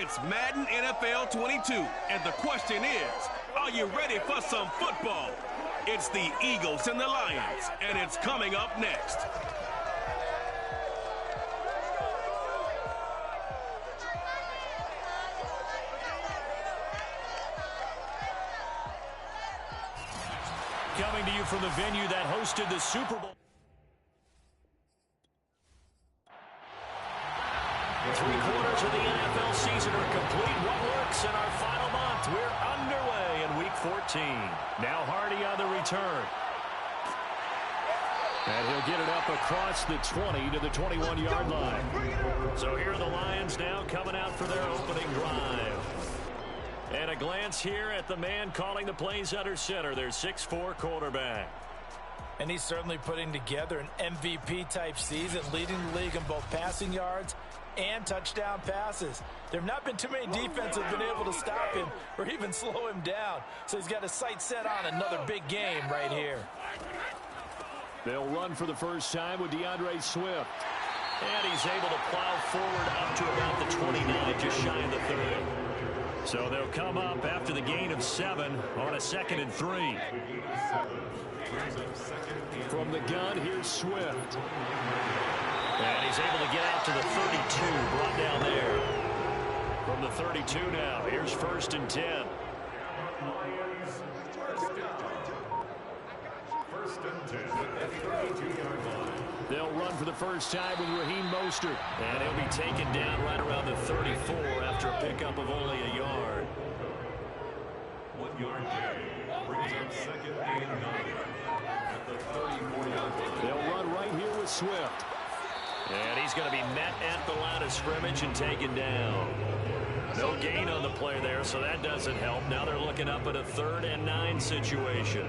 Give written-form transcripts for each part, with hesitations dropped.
It's Madden NFL 22, and the question is, are you ready for some football? It's the Eagles and the Lions, and it's coming up next. Coming to you from the venue that hosted the Super Bowl. 3/4 of the NFL season are complete. What works in our final month? We're underway in Week 14. Now Hardy on the return. And he'll get it up across the 20 to the 21-yard line. So here are the Lions now coming out for their opening drive. And a glance here at the man calling the plays under center, their 6'4" quarterback. And he's certainly putting together an MVP-type season, leading the league in both passing yards and touchdown passes. There have not been too many defenses that have been able to stop him or even slow him down. So he's got his sights set on another big game right here. They'll run for the first time with DeAndre Swift. And he's able to plow forward up to about the 29, just shy of the 30. So they'll come up after the gain of 7 on a 2nd and 3. From the gun, here's Swift. And he's able to get out to the 32, brought down there. From the 32 now, here's 1st and 10. They'll run for the first time with Raheem Mostert. And he'll be taken down right around the 34 after a pickup of only a yard. 1 yard carry brings up 2nd and 9 at the 34-yard line. They'll run right here with Swift. And he's going to be met at the line of scrimmage and taken down. No gain on the play there, so that doesn't help. Now they're looking up at a 3rd and 9 situation.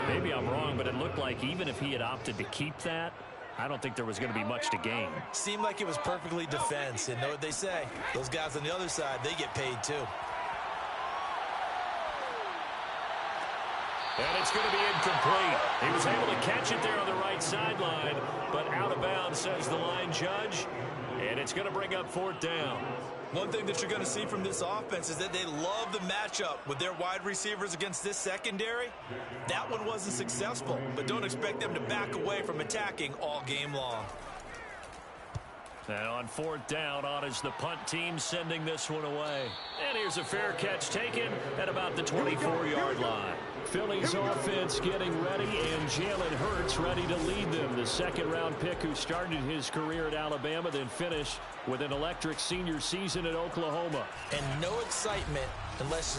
Maybe I'm wrong, but it looked like even if he had opted to keep that, I don't think there was going to be much to gain. Seemed like it was perfectly defense. And know what they say? Those guys on the other side, they get paid too. And it's going to be incomplete. He was able to catch it there on the right sideline, but out of bounds, says the line judge. And it's going to bring up 4th down. One thing that you're going to see from this offense is that they love the matchup with their wide receivers against this secondary. That one wasn't successful, but don't expect them to back away from attacking all game long. And on 4th down, on is the punt team sending this one away. And here's a fair catch taken at about the 24-yard line. Philly's offense getting ready, and Jalen Hurts ready to lead them. The 2nd-round pick who started his career at Alabama, then finished with an electric senior season at Oklahoma. And no excitement unless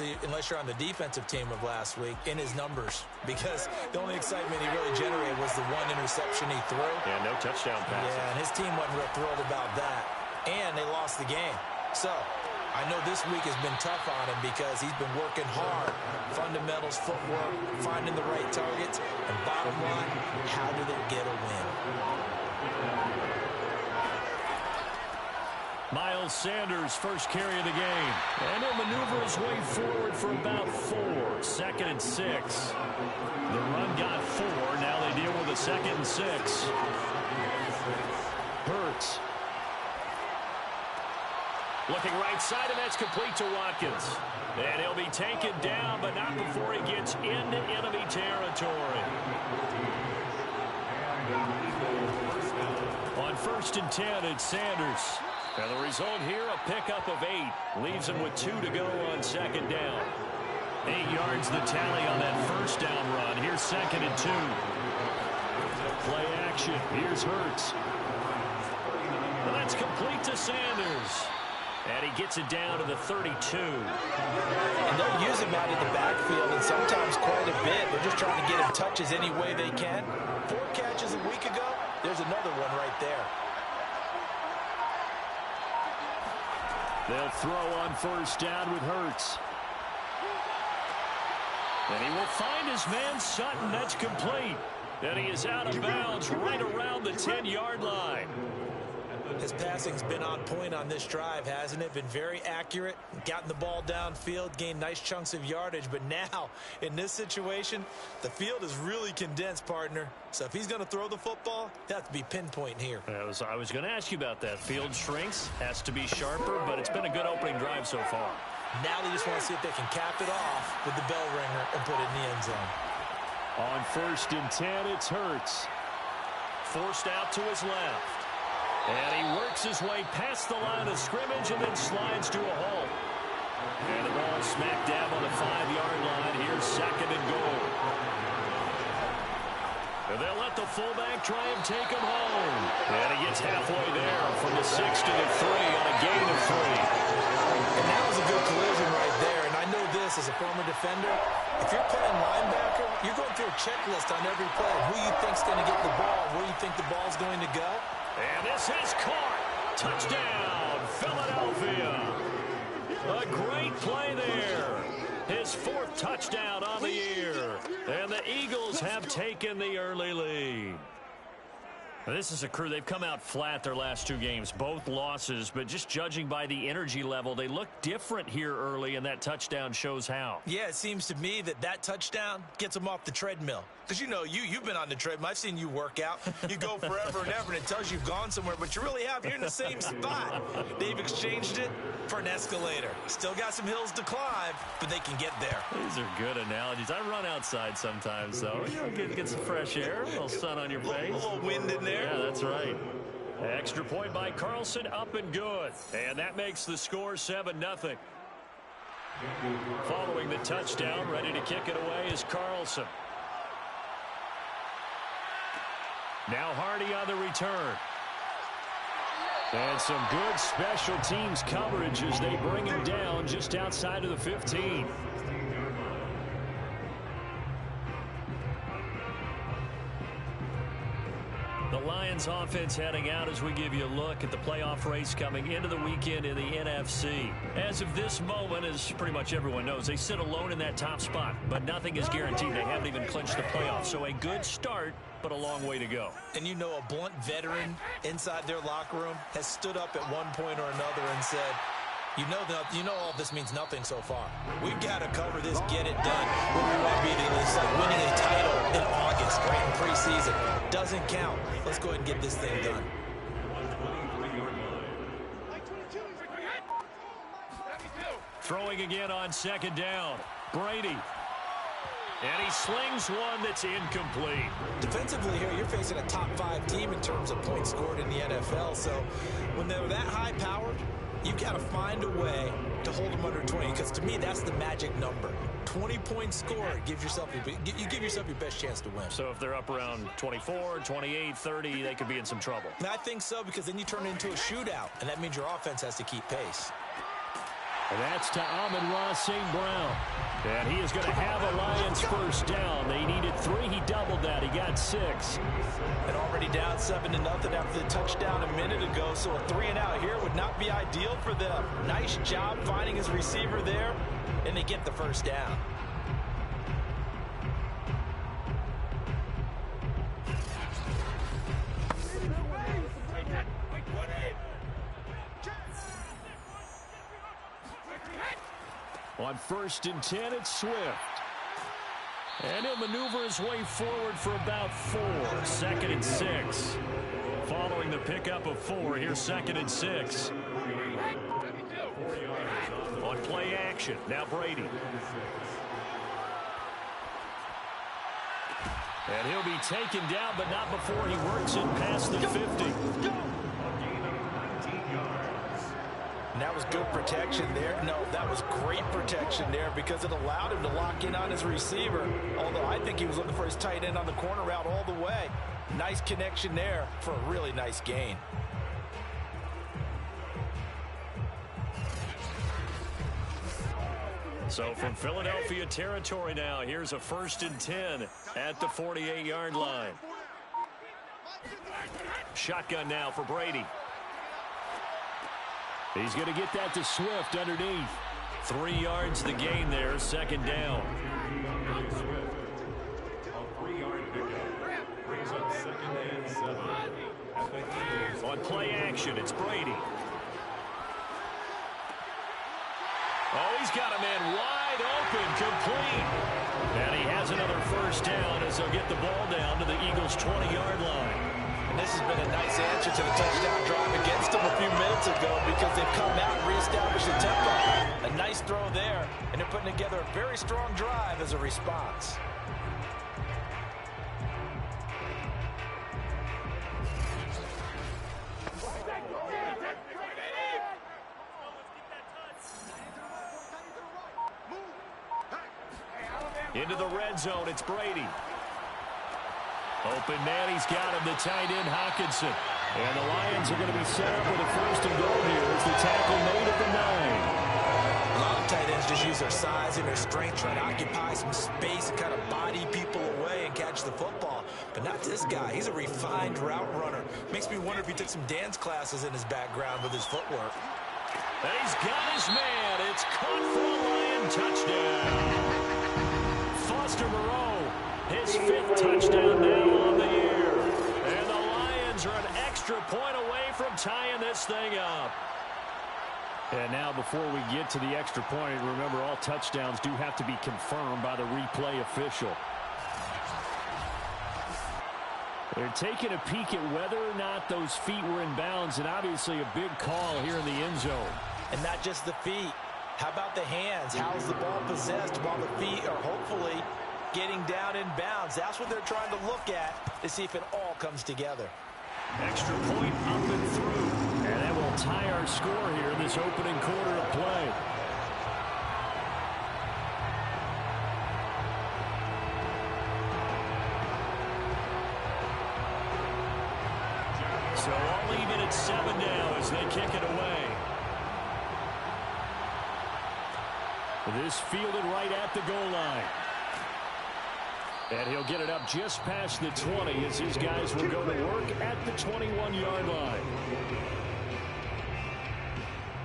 you're on the defensive team of last week in his numbers, because the only excitement he really generated was the 1 interception he threw. And no touchdown passes. Yeah, and his team wasn't real thrilled about that. And they lost the game. So I know this week has been tough on him because he's been working hard. Fundamentals, footwork, finding the right targets. And bottom line, how do they get a win? Miles Sanders, first carry of the game. And he'll maneuver his way forward for about 4. 2nd and 6. The run got 4. Now they deal with a 2nd and 6. Hurts. Looking right side, and that's complete to Watkins. And he'll be taken down, but not before he gets into enemy territory. On 1st and 10, it's Sanders. And the result here, a pickup of 8. Leaves him with 2 to go on 2nd down. 8 yards the tally on that 1st down run. Here's 2nd and 2. Play action. Here's Hurts. And that's complete to Sanders. And he gets it down to the 32. And they'll use him out in the backfield, and sometimes quite a bit. They're just trying to get him touches any way they can. 4 catches a week ago. There's another one right there. They'll throw on 1st down with Hurts. And he will find his man Sutton. That's complete. And he is out of bounds right around the 10-yard line. His passing's been on point on this drive, hasn't it? Been very accurate, gotten the ball downfield, gained nice chunks of yardage. But now, in this situation, the field is really condensed, partner. So if he's going to throw the football, that has to be pinpoint here. I was going to ask you about that. Field shrinks, has to be sharper, but it's been a good opening drive so far. Now they just want to see if they can cap it off with the bell ringer and put it in the end zone. On 1st and 10, it's Hurts. Forced out to his left. And he works his way past the line of scrimmage and then slides to a halt. And the ball smack dab on the 5-yard line. Here's 2nd and goal. And they'll let the fullback try and take him home. And he gets halfway there from the 6 to the 3 on a gain of 3. And that was a good collision right there. And I know this as a former defender. If you're playing linebacker, you're going through a checklist on every play. Who you think's going to get the ball, where you think the ball's going to go. And this is caught. Touchdown, Philadelphia. A great play there. His 4th touchdown on the year. And the Eagles have taken the early lead. Now, this is a crew. They've come out flat their last 2 games, both losses, but just judging by the energy level, they look different here early, and that touchdown shows how. Yeah, it seems to me that touchdown gets them off the treadmill. Because, you know, you've been on the treadmill. I've seen you work out. You go forever and ever, and it tells you you've gone somewhere, but you really have. You're in the same spot. They've exchanged it for an escalator. Still got some hills to climb, but they can get there. These are good analogies. I run outside sometimes, though. You know, get some fresh air, a little sun on your face. A little wind in there. Yeah, that's right. Extra point by Carlson, up and good. And that makes the score 7-0. Following the touchdown, ready to kick it away is Carlson. Now Hardy on the return. And some good special teams coverage as they bring him down just outside of the 15. The Lions offense heading out as we give you a look at the playoff race coming into the weekend in the NFC. As of this moment, as pretty much everyone knows, they sit alone in that top spot, but nothing is guaranteed. They haven't even clinched the playoffs, so a good start, but a long way to go. And you know, a blunt veteran inside their locker room has stood up at one point or another and said, you know all this means nothing so far. We've got to cover this, get it done. What we want to be doing is like winning a title in August, right in preseason. Doesn't count. Let's go ahead and get this thing done. Throwing again on 2nd down. Brady. And he slings one that's incomplete. Defensively here, you're facing a top 5 team in terms of points scored in the NFL. So when they're that high-powered, you've got to find a way to hold them under 20, because to me, that's the magic number. 20 points scored, you give yourself your best chance to win. So if they're up around 24, 28, 30, they could be in some trouble. And I think so, because then you turn it into a shootout, and that means your offense has to keep pace. And that's to Amon-Ra St. Brown. And he is going to have a Lions first down. They needed 3. He doubled that. He got 6. And already down 7-0 after the touchdown a minute ago. So a 3-and-out here would not be ideal for them. Nice job finding his receiver there. And they get the first down. On 1st and 10, it's Swift. And he'll maneuver his way forward for about 4. 2nd and 6. Following the pickup of 4, here's 2nd and 6. On play action, now Brady. And he'll be taken down, but not before he works it past the 50. And that was good protection there. No, that was great protection there because it allowed him to lock in on his receiver. Although I think he was looking for his tight end on the corner route all the way. Nice connection there for a really nice gain. So from Philadelphia territory now, here's a 1st and 10 at the 48-yard line. Shotgun now for Brady. He's going to get that to Swift underneath. 3 yards the gain there, 2nd down. A 3-yard pickup brings up 2nd and 7. On on play action. It's Brady. Oh, he's got a man wide open, complete. And he has another first down as they'll get the ball down to the Eagles' 20-yard line. And this has been a nice answer to the touchdown drive against them a few minutes ago because they've come out and reestablished the tempo. A nice throw there, and they're putting together a very strong drive as a response. Into the red zone, it's Brady. Open man, he's got him, the tight end, Hockenson. And the Lions are going to be set up with a first and goal here as the tackle made at the 9. A lot of tight ends just use their size and their strength, trying to occupy some space and kind of body people away and catch the football. But not this guy. He's a refined route runner. Makes me wonder if he took some dance classes in his background with his footwork. And he's got his man. It's caught for a Lion touchdown. Foster Moreau, his 5th touchdown now on the year. And the Lions are an extra point away from tying this thing up. And now before we get to the extra point, remember all touchdowns do have to be confirmed by the replay official. They're taking a peek at whether or not those feet were in bounds, and obviously a big call here in the end zone. And not just the feet. How about the hands? How's the ball possessed while the feet are hopefully getting down in bounds? That's what they're trying to look at to see if it all comes together. Extra point up and through. And that will tie our score here in this opening quarter of play. So I'll leave it at 7 now as they kick it away. This fielded right at the goal line. And he'll get it up just past the 20 as his guys will go to work at the 21-yard line.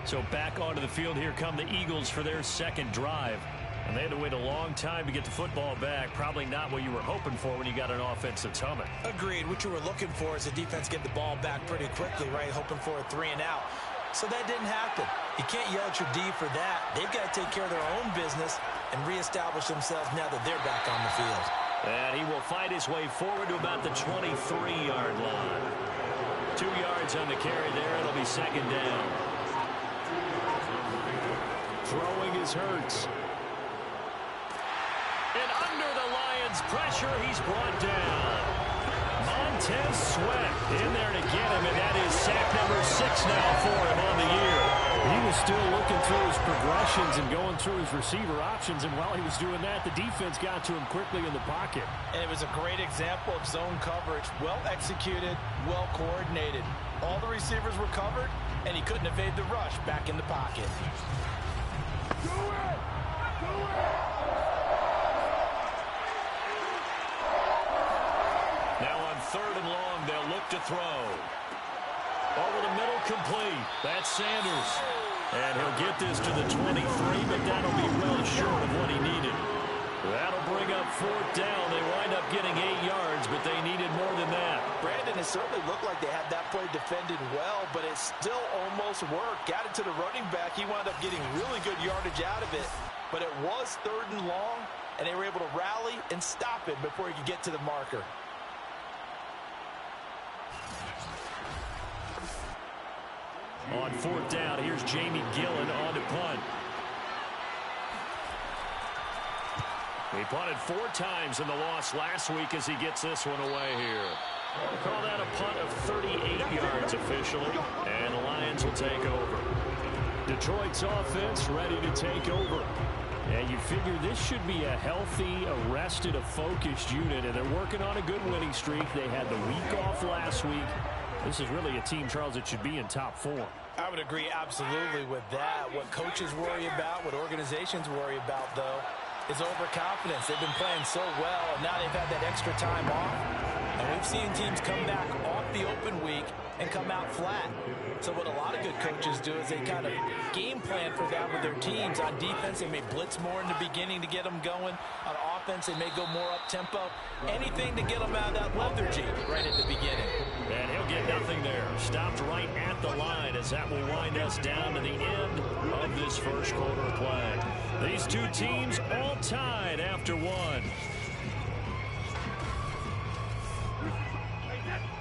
So back onto the field, here come the Eagles for their second drive. And they had to wait a long time to get the football back. Probably not what you were hoping for when you got an offense that's humming. Agreed. What you were looking for is the defense get the ball back pretty quickly, right? Hoping for a 3 and out. So that didn't happen. You can't yell at your D for that. They've got to take care of their own business and reestablish themselves now that they're back on the field. And he will fight his way forward to about the 23-yard line. 2 yards on the carry there. It'll be second down. Throwing is Hurts. And under the Lions' pressure, he's brought down. Montez Sweat in there to get him, and that is sack number 6 now for him on the year. He was still looking through his progressions and going through his receiver options, and while he was doing that, the defense got to him quickly in the pocket. And it was a great example of zone coverage. Well executed, well coordinated. All the receivers were covered, and he couldn't evade the rush back in the pocket. Do it! Do it! Now on 3rd and long, they'll look to throw. Over the middle, complete. That's Sanders. And he'll get this to the 23, but that'll be well short of what he needed. That'll bring up 4th down. They wind up getting 8 yards, but they needed more than that. Brandon, it certainly looked like they had that play defended well, but it still almost worked. Got it to the running back. He wound up getting really good yardage out of it. But it was 3rd and long, and they were able to rally and stop it before he could get to the marker. On 4th down, here's Jamie Gillen on to punt. He punted 4 times in the loss last week as he gets this one away here. We'll call that a punt of 38 yards officially, and the Lions will take over. Detroit's offense ready to take over. And you figure this should be a healthy, arrested, a focused unit, and they're working on a good winning streak. They had the week off last week. This is really a team, Charles, that should be in top 4. I would agree absolutely with that. What coaches worry about, what organizations worry about, though, is overconfidence. They've been playing so well, and now they've had that extra time off. And we've seen teams come back off the open week and come out flat. So what a lot of good coaches do is they kind of game plan for that with their teams. On defense, they may blitz more in the beginning to get them going. On offense, they may go more up-tempo. Anything to get them out of that lethargy right at the beginning. And he'll get nothing there. stopped right at the line as that will wind us down to the end of this first quarter of play. These two teams all tied after one.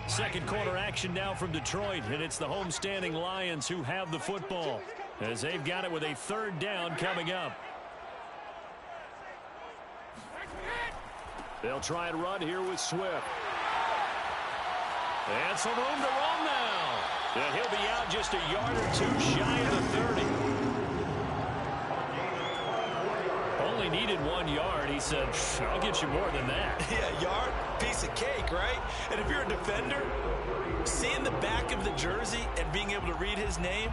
Second quarter action now from Detroit, and it's the homestanding Lions who have the football as they've got it with a third down coming up. They'll try and run here with Swift. And some room to run now. And he'll be out just a yard or two shy of the 30. Only needed 1 yard. He said, I'll get you more than that. Yeah, yard, piece of cake, right? And if you're a defender, seeing the back of the jersey and being able to read his name,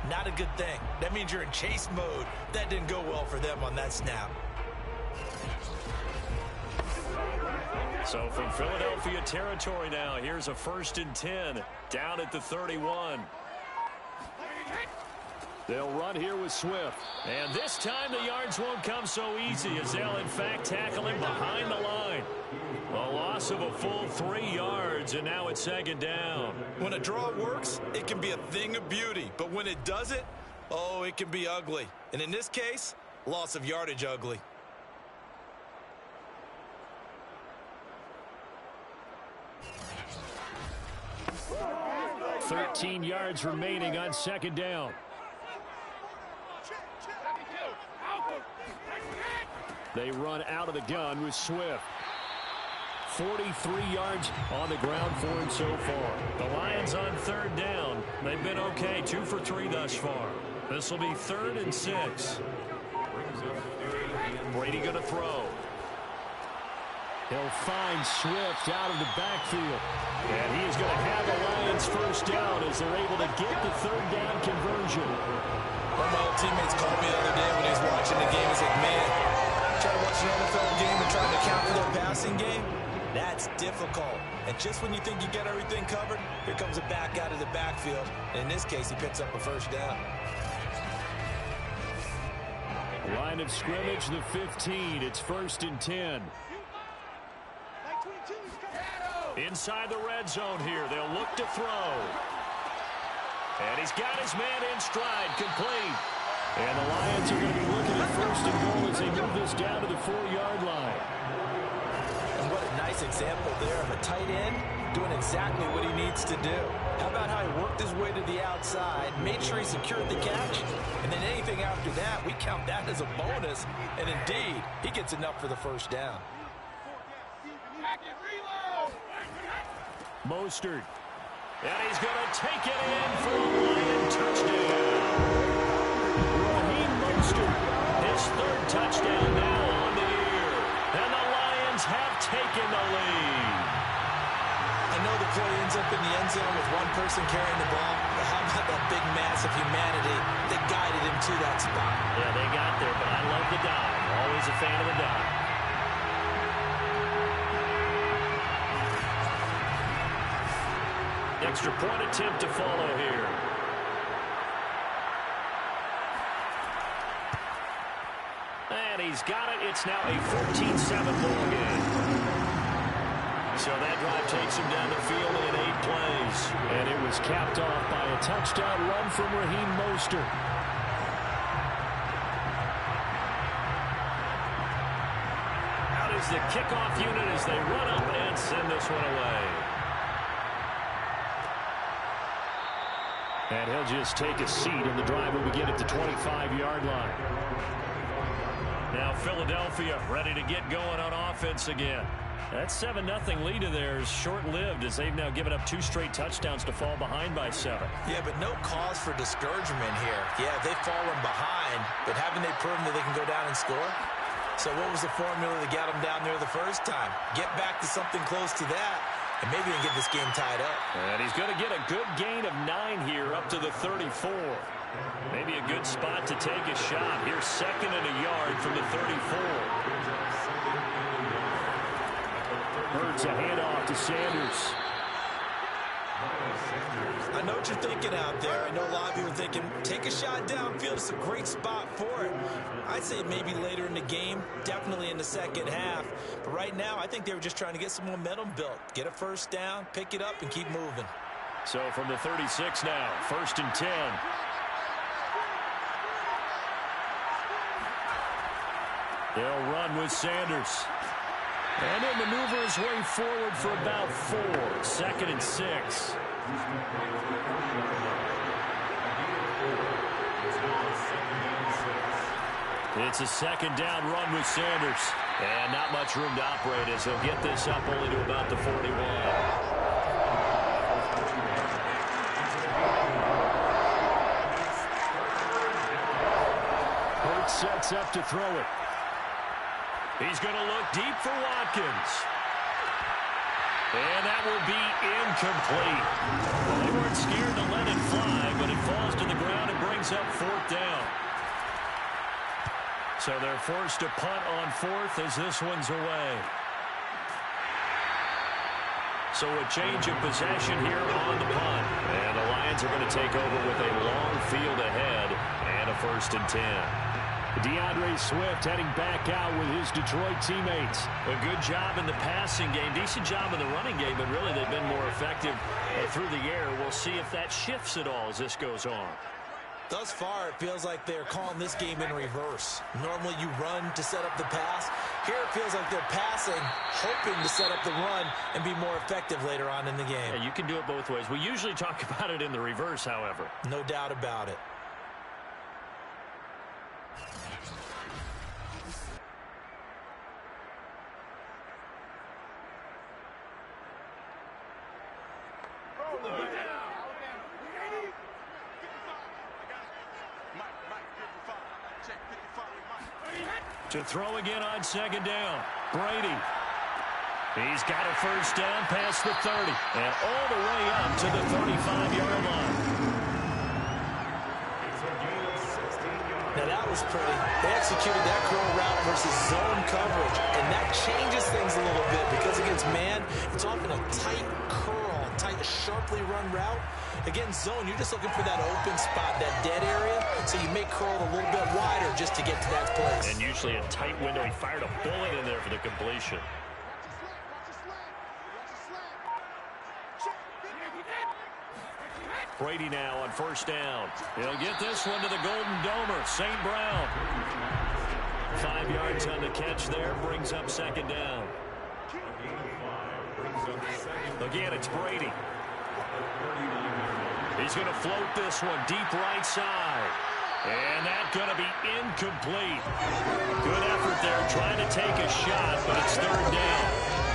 not a good thing. That means you're in chase mode. That didn't go well for them on that snap. So from Philadelphia territory now, here's a 1st and 10 down at the 31. They'll run here with Swift. And this time the yards won't come so easy as they'll in fact tackle him behind the line. A loss of a full 3 yards, and now it's 2nd down. When a draw works, it can be a thing of beauty. But when it doesn't, oh, it can be ugly. And in this case, loss of yardage ugly. 13 yards remaining on 2nd down. They run out of the gun with Swift. 43 yards on the ground for him so far. The Lions on 3rd down. They've been okay, 2 for 3 thus far. This will be 3rd and 6. Brady going to throw. He'll find Swift out of the backfield. And he is going to have the Lions 1st down as they're able to get the 3rd down conversion. One of my old teammates called me the other day when he was watching the game. He's like, man, trying to watch an NFL game and trying to account for their passing game, that's difficult. And just when you think you get everything covered, here comes a back out of the backfield. And in this case, he picks up a 1st down. Line of scrimmage, the 15. It's 1st and 10. Inside the red zone here. They'll look to throw. And he's got his man in stride, complete. And the Lions are going to be looking at 1st and goal as they move this down to the 4-yard line. And what a nice example there of a tight end doing exactly what he needs to do. How about how he worked his way to the outside, made sure he secured the catch, and then anything after that, we count that as a bonus. And indeed, he gets enough for the 1st down. Mostert. And he's going to take it in for a Lion touchdown. Raheem Mostert, his 3rd touchdown now on the year. And the Lions have taken the lead. I know the play ends up in the end zone with one person carrying the ball, but how about that big mass of humanity that guided him to that spot? Yeah, they got there, but I love the dive. Always a fan of the dive. Extra point attempt to follow here. And he's got it. It's now a 14-7 ball game. So that drive takes him down the field in 8 plays. And it was capped off by a touchdown run from Raheem Mostert. Out is the kickoff unit as they run up and send this one away. And he'll just take a seat, and the drive will begin at the 25-yard line. Now Philadelphia ready to get going on offense again. That 7-0 lead of theirs short-lived as they've now given up 2 straight touchdowns to fall behind by 7. Yeah, but no cause for discouragement here. Yeah, they've fallen behind, but haven't they proven that they can go down and score? So what was the formula that got them down there the first time? Get back to something close to that, and maybe they can get this game tied up. And he's going to get a good gain of 9 here up to the 34. Maybe a good spot to take a shot. Here's 2nd and a yard from the 34. Hurts a handoff to Sanders. I know what you're thinking out there. I know a lot of people are thinking, take a shot downfield. It's a great spot for it. I'd say maybe later in the game, definitely in the second half. But right now, I think they were just trying to get some momentum built. Get a 1st down, pick it up, and keep moving. So from the 36 now, 1st and 10. They'll run with Sanders. And he'll maneuver his way forward for about 4. 2nd and 6. It's a 2nd down run with Sanders. And not much room to operate as he'll get this up only to about the 41. Hurts sets up to throw it. He's going to look deep for Watkins. And that will be incomplete. They weren't scared to let it fly, but it falls to the ground and brings up 4th down. So they're forced to punt on 4th as this one's away. So a change of possession here on the punt. And the Lions are going to take over with a long field ahead and a 1st and 10. DeAndre Swift heading back out with his Detroit teammates. A good job in the passing game, decent job in the running game, but really they've been more effective through the air. We'll see if that shifts at all as this goes on. Thus far, it feels like they're calling this game in reverse. Normally you run to set up the pass. Here it feels like they're passing, hoping to set up the run and be more effective later on in the game. Yeah, you can do it both ways. We usually talk about it in the reverse, however. No doubt about it. To throw again on 2nd down. Brady. He's got a 1st down past the 30. And all the way up to the 35-yard line. Now that was pretty. They executed that curl route versus zone coverage. And that changes things a little bit because against man, it's often a tight curl, tight, sharply run route. Against zone, you're just looking for that open spot, that dead area, so you make curl a little bit wider just to get to that place. And usually a tight window. He fired a bullet in there for the completion. Brady now on 1st down. He'll get this one to the Golden Domer, St. Brown. 5 yards on the catch there, brings up 2nd down. Again, it's Brady. He's going to float this one deep right side. And that's going to be incomplete. Good effort there trying to take a shot, but it's 3rd down.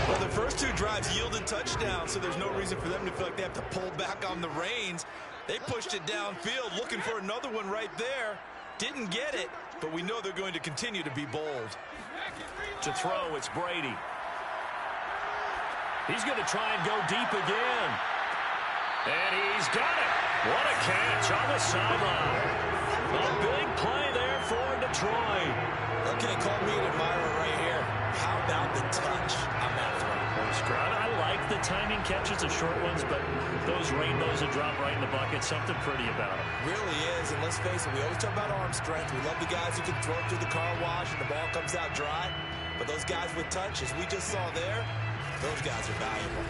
Well, the first 2 drives yielded touchdowns, so there's no reason for them to feel like they have to pull back on the reins. They pushed it downfield, looking for another one right there. Didn't get it, but we know they're going to continue to be bold. To throw, it's Brady. He's going to try and go deep again. And he's got it. What a catch on the sideline. A big play there for Detroit. Okay, call me an admirer right here. How about the touch on that throw? I like the timing catches, the short ones, but those rainbows that drop right in the bucket, something pretty about them. Really is, and let's face it, we always talk about arm strength. We love the guys who can throw it through the car wash and the ball comes out dry. But those guys with touch, as we just saw there, those guys are valuable.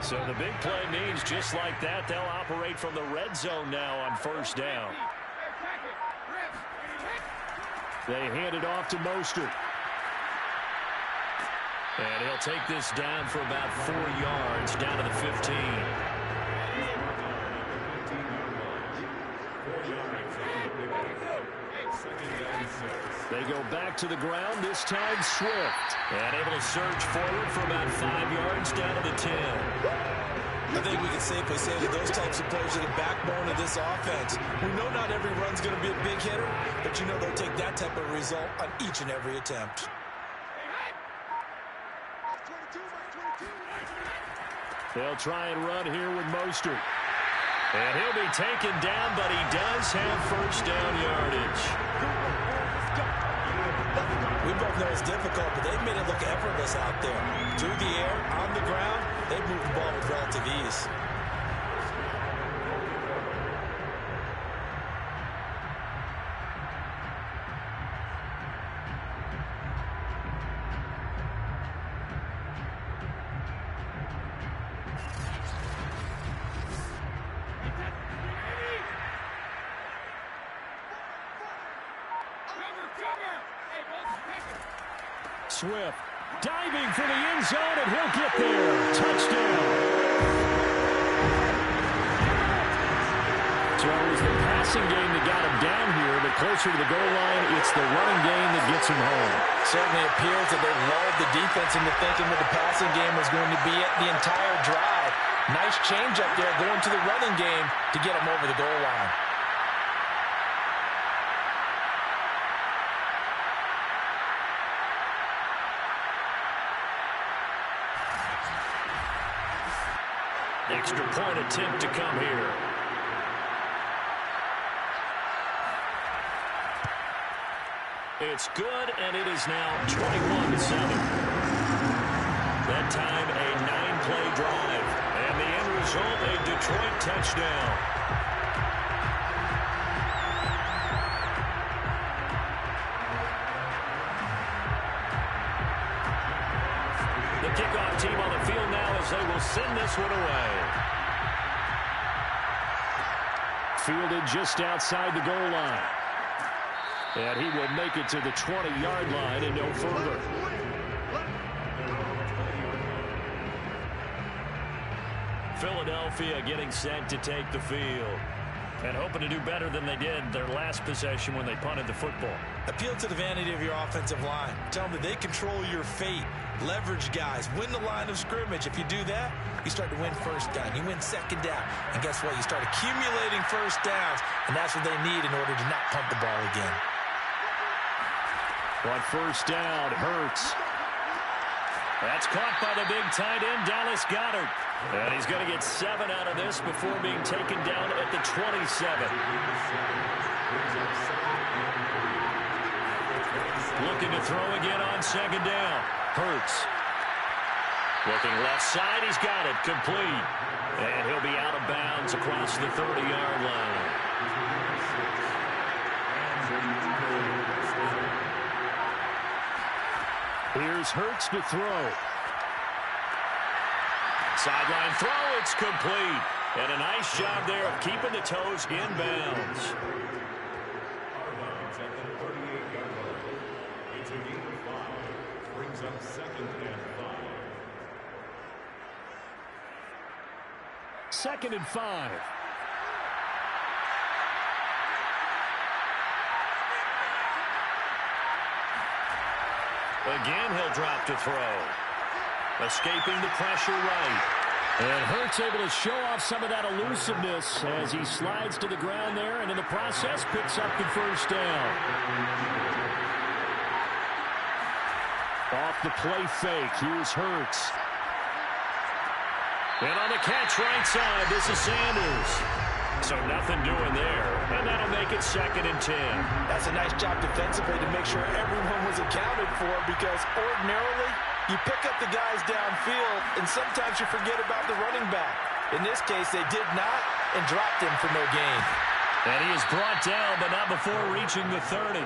So the big play means just like that, they'll operate from the red zone now on 1st down. They hand it off to Mostert. And he'll take this down for about 4 yards, down to the 15. They go back to the ground, this time Swift. And able to surge forward for about 5 yards, down to the 10. I think we can safely say that those types of players are the backbone of this offense. We know not every run's going to be a big hitter, but you know they'll take that type of result on each and every attempt. They'll try and run here with Mostert. And he'll be taken down, but he does have 1st down yardage. We both know it's difficult, but they've made it look effortless out there. Through the air, on the ground, they've moved the ball with relative ease. Swift. Diving for the end zone, and he'll get there. Touchdown. So it was the passing game that got him down here, but closer to the goal line, it's the running game that gets him home. Certainly appears that they lulled the defense into thinking that the passing game was going to be it the entire drive. Nice change up there going to the running game to get him over the goal line. Extra point attempt to come here. It's good, and it is now 21-7. That time, a 9-play drive. And the end result, a Detroit touchdown. The kickoff team on the field now as they will send this one away. Fielded just outside the goal line. And he will make it to the 20-yard line and no further. Philadelphia getting set to take the field. And hoping to do better than they did their last possession when they punted the football. Appeal to the vanity of your offensive line. Tell them that they control your fate. Leverage guys. Win the line of scrimmage. If you do that, you start to win first down. You win second down. And guess what? You start accumulating first downs. And that's what they need in order to not punt the ball again. On first down, Hurts. That's caught by the big tight end, Dallas Goedert. And he's going to get 7 out of this before being taken down at the 27. Looking to throw again on second down. Hurts. Looking left side, he's got it. Complete. And he'll be out of bounds across the 30-yard line. Here's Hurts to throw. Sideline throw, it's complete. And a nice job there of keeping the toes in bounds. It's a gain of 5. Brings up 2nd and 5. 2nd and 5. Again, he'll drop to throw. Escaping the pressure right. And Hurts able to show off some of that elusiveness as he slides to the ground there and in the process picks up the first down. Off the play fake, here's Hurts. And on the catch right side, this is Sanders. So nothing doing there, and that'll make it 2nd and 10. That's a nice job defensively to make sure everyone was accounted for, because ordinarily you pick up the guys downfield and sometimes you forget about the running back. In this case, they did not and dropped him for no gain. And he is brought down, but not before reaching the 30.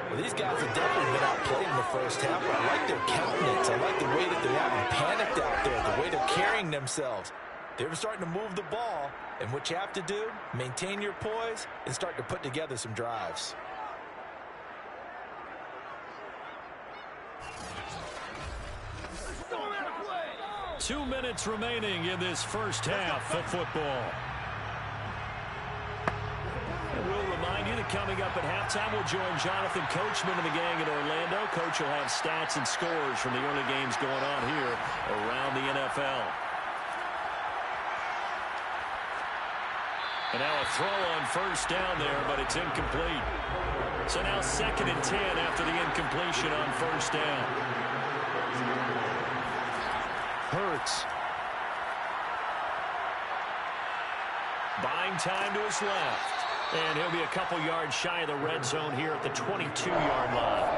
Well, these guys have definitely been outplayed in the first half. I like their countenance. I like the way that they're having panicked out there, the way they're carrying themselves. They're starting to move the ball, and what you have to do, maintain your poise and start to put together some drives. Two minutes remaining in this first half of football. And we'll remind you that coming up at halftime, we'll join Jonathan Coachman and the gang in Orlando. Coach will have stats and scores from the early games going on here around the NFL. And now a throw on first down there, but it's incomplete. So now 2nd and 10 after the incompletion on first down. Hurts. Buying time to his left. And he'll be a couple yards shy of the red zone here at the 22-yard line.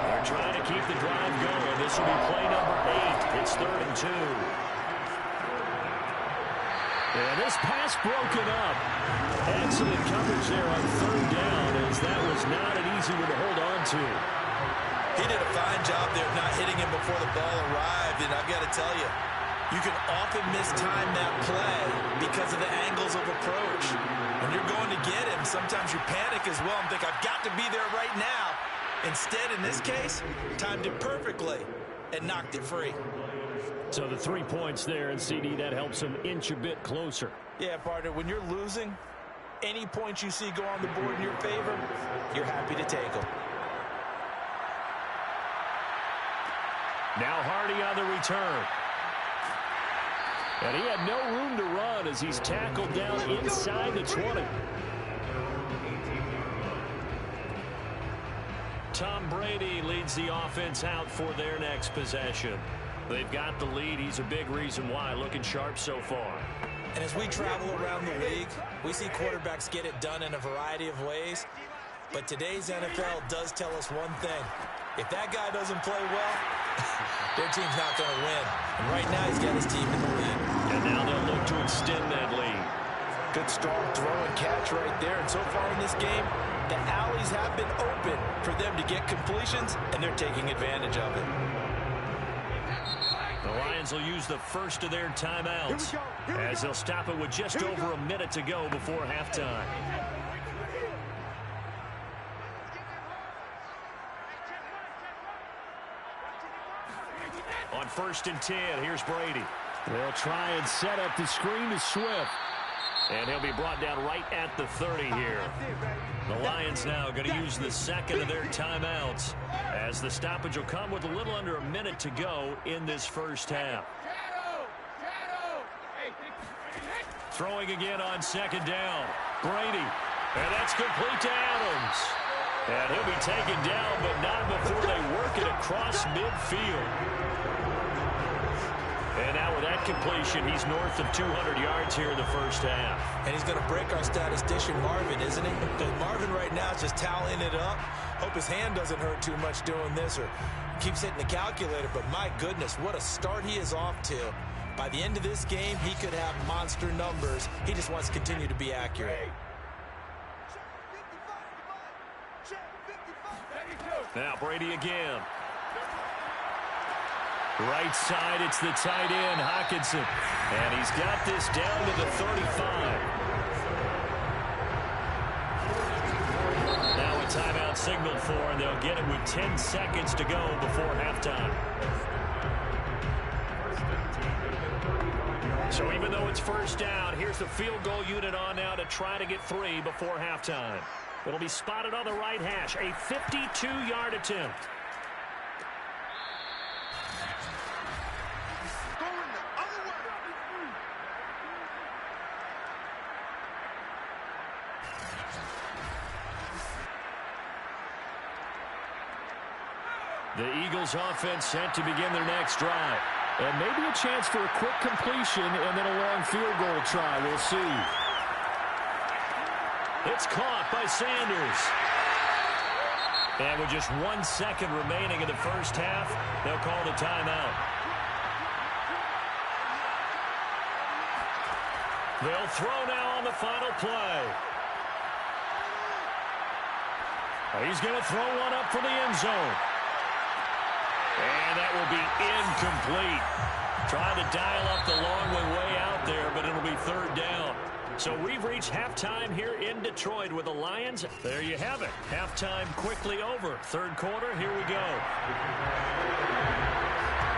They're trying to keep the drive going. This will be play number 8. It's 3rd and 2. And this pass broken up. Excellent coverage there on 3rd down, as that was not an easy one to hold on to. He did a fine job there of not hitting him before the ball arrived, and I've got to tell you, You can often mistime that play because of the angles of approach. When you're going to get him, sometimes you panic as well and think, I've got to be there right now. Instead, in this case, timed it perfectly and knocked it free. So the 3 points there, and CD, that helps him inch a bit closer. Yeah, partner, when you're losing, any points you see go on the board in your favor, you're happy to take them. Now Hardy on the return. And he had no room to run as he's tackled down inside the 20. Tom Brady leads the offense out for their next possession. They've got the lead. He's a big reason why. Looking sharp so far. And as we travel around the league, we see quarterbacks get it done in a variety of ways. But today's NFL does tell us one thing. If that guy doesn't play well, their team's not going to win. And right now, he's got his team in the lead. And now they'll look to extend that lead. Good strong throw and catch right there. And so far in this game, the alleys have been open for them to get completions, and they're taking advantage of it. The Lions will use the first of their timeouts as they'll stop it with just over a minute to go before halftime. On 1st and 10, here's Brady. They'll try and set up the screen to Swift. And he'll be brought down right at the 30 here. The Lions now going to use the second of their timeouts as the stoppage will come with a little under a minute to go in this first half. Throwing again on 2nd down. Brady. And that's complete to Adams. And he'll be taken down, but not before they work it across midfield. And now with that completion, he's north of 200 yards here in the first half. And he's going to break our statistician Marvin, isn't he? Because Marvin right now is just tallying it up. Hope his hand doesn't hurt too much doing this or keeps hitting the calculator. But my goodness, what a start he is off to. By the end of this game, he could have monster numbers. He just wants to continue to be accurate. Now Brady again. Right side, it's the tight end, Hockenson. And he's got this down to the 35. Now a timeout signaled for, and they'll get it with 10 seconds to go before halftime. So even though it's first down, here's the field goal unit on now to try to get 3 before halftime. It'll be spotted on the right hash, a 52-yard attempt. The Eagles offense set to begin their next drive. And maybe a chance for a quick completion and then a long field goal try. We'll see. It's caught by Sanders. And with just 1 second remaining in the first half, they'll call the timeout. They'll throw now on the final play. He's going to throw one up for the end zone. And that will be incomplete. Trying to dial up the long way out there, but it'll be 3rd down. So we've reached halftime here in Detroit with the Lions. There you have it. Halftime quickly over. 3rd quarter, here we go.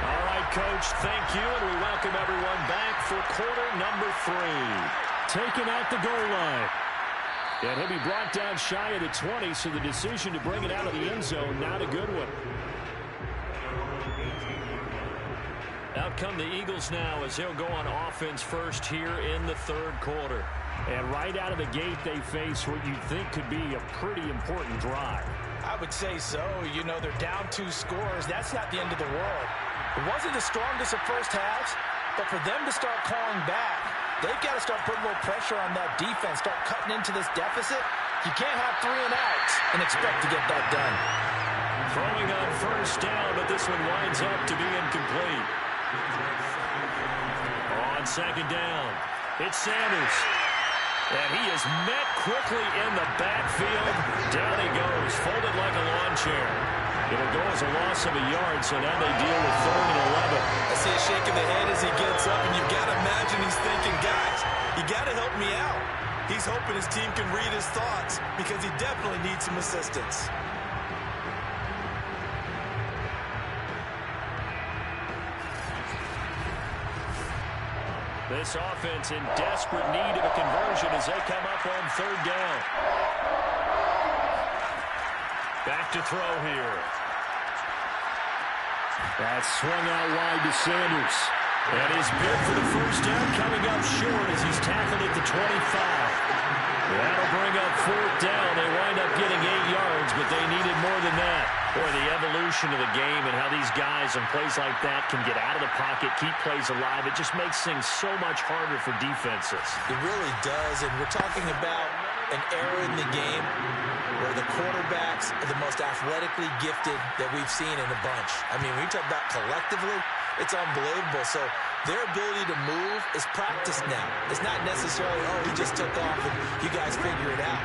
All right, Coach, thank you, and we welcome everyone back for quarter number 3. Taking out the goal line. And he'll be brought down shy of the 20, so the decision to bring it out of the end zone, not a good one. Out come the Eagles now as they'll go on offense first here in the 3rd quarter. And right out of the gate, they face what you think could be a pretty important drive. I would say so. You know, they're down 2 scores. That's not the end of the world. It wasn't the strongest of first halves, but for them to start calling back, they've got to start putting a little pressure on that defense, start cutting into this deficit. You can't have 3 and outs and expect to get that done. Throwing on first down, but this one winds up to be incomplete. On 2nd down, it's Sanders. And he is met quickly in the backfield. Down he goes, folded like a lawn chair. It'll go as a loss of a yard, so now they deal with 3rd and 11. I see him shaking the head as he gets up, and you've got to imagine he's thinking, guys, you got to help me out. He's hoping his team can read his thoughts because he definitely needs some assistance. This offense in desperate need of a conversion as they come up on 3rd down. Back to throw here. That's swung out wide to Sanders. And his bid for the first down coming up short as he's tackled at the 25. That'll bring up 4th down. They wind up getting 8 yards, but they needed more than that. Boy, the evolution of the game and how these guys on plays like that can get out of the pocket, keep plays alive, it just makes things so much harder for defenses. It really does, and we're talking about an era in the game where the quarterbacks are the most athletically gifted that we've seen in a bunch. I mean, when you talk about collectively, it's unbelievable. So their ability to move is practiced now. It's not necessarily, oh, he just took off and you guys figure it out.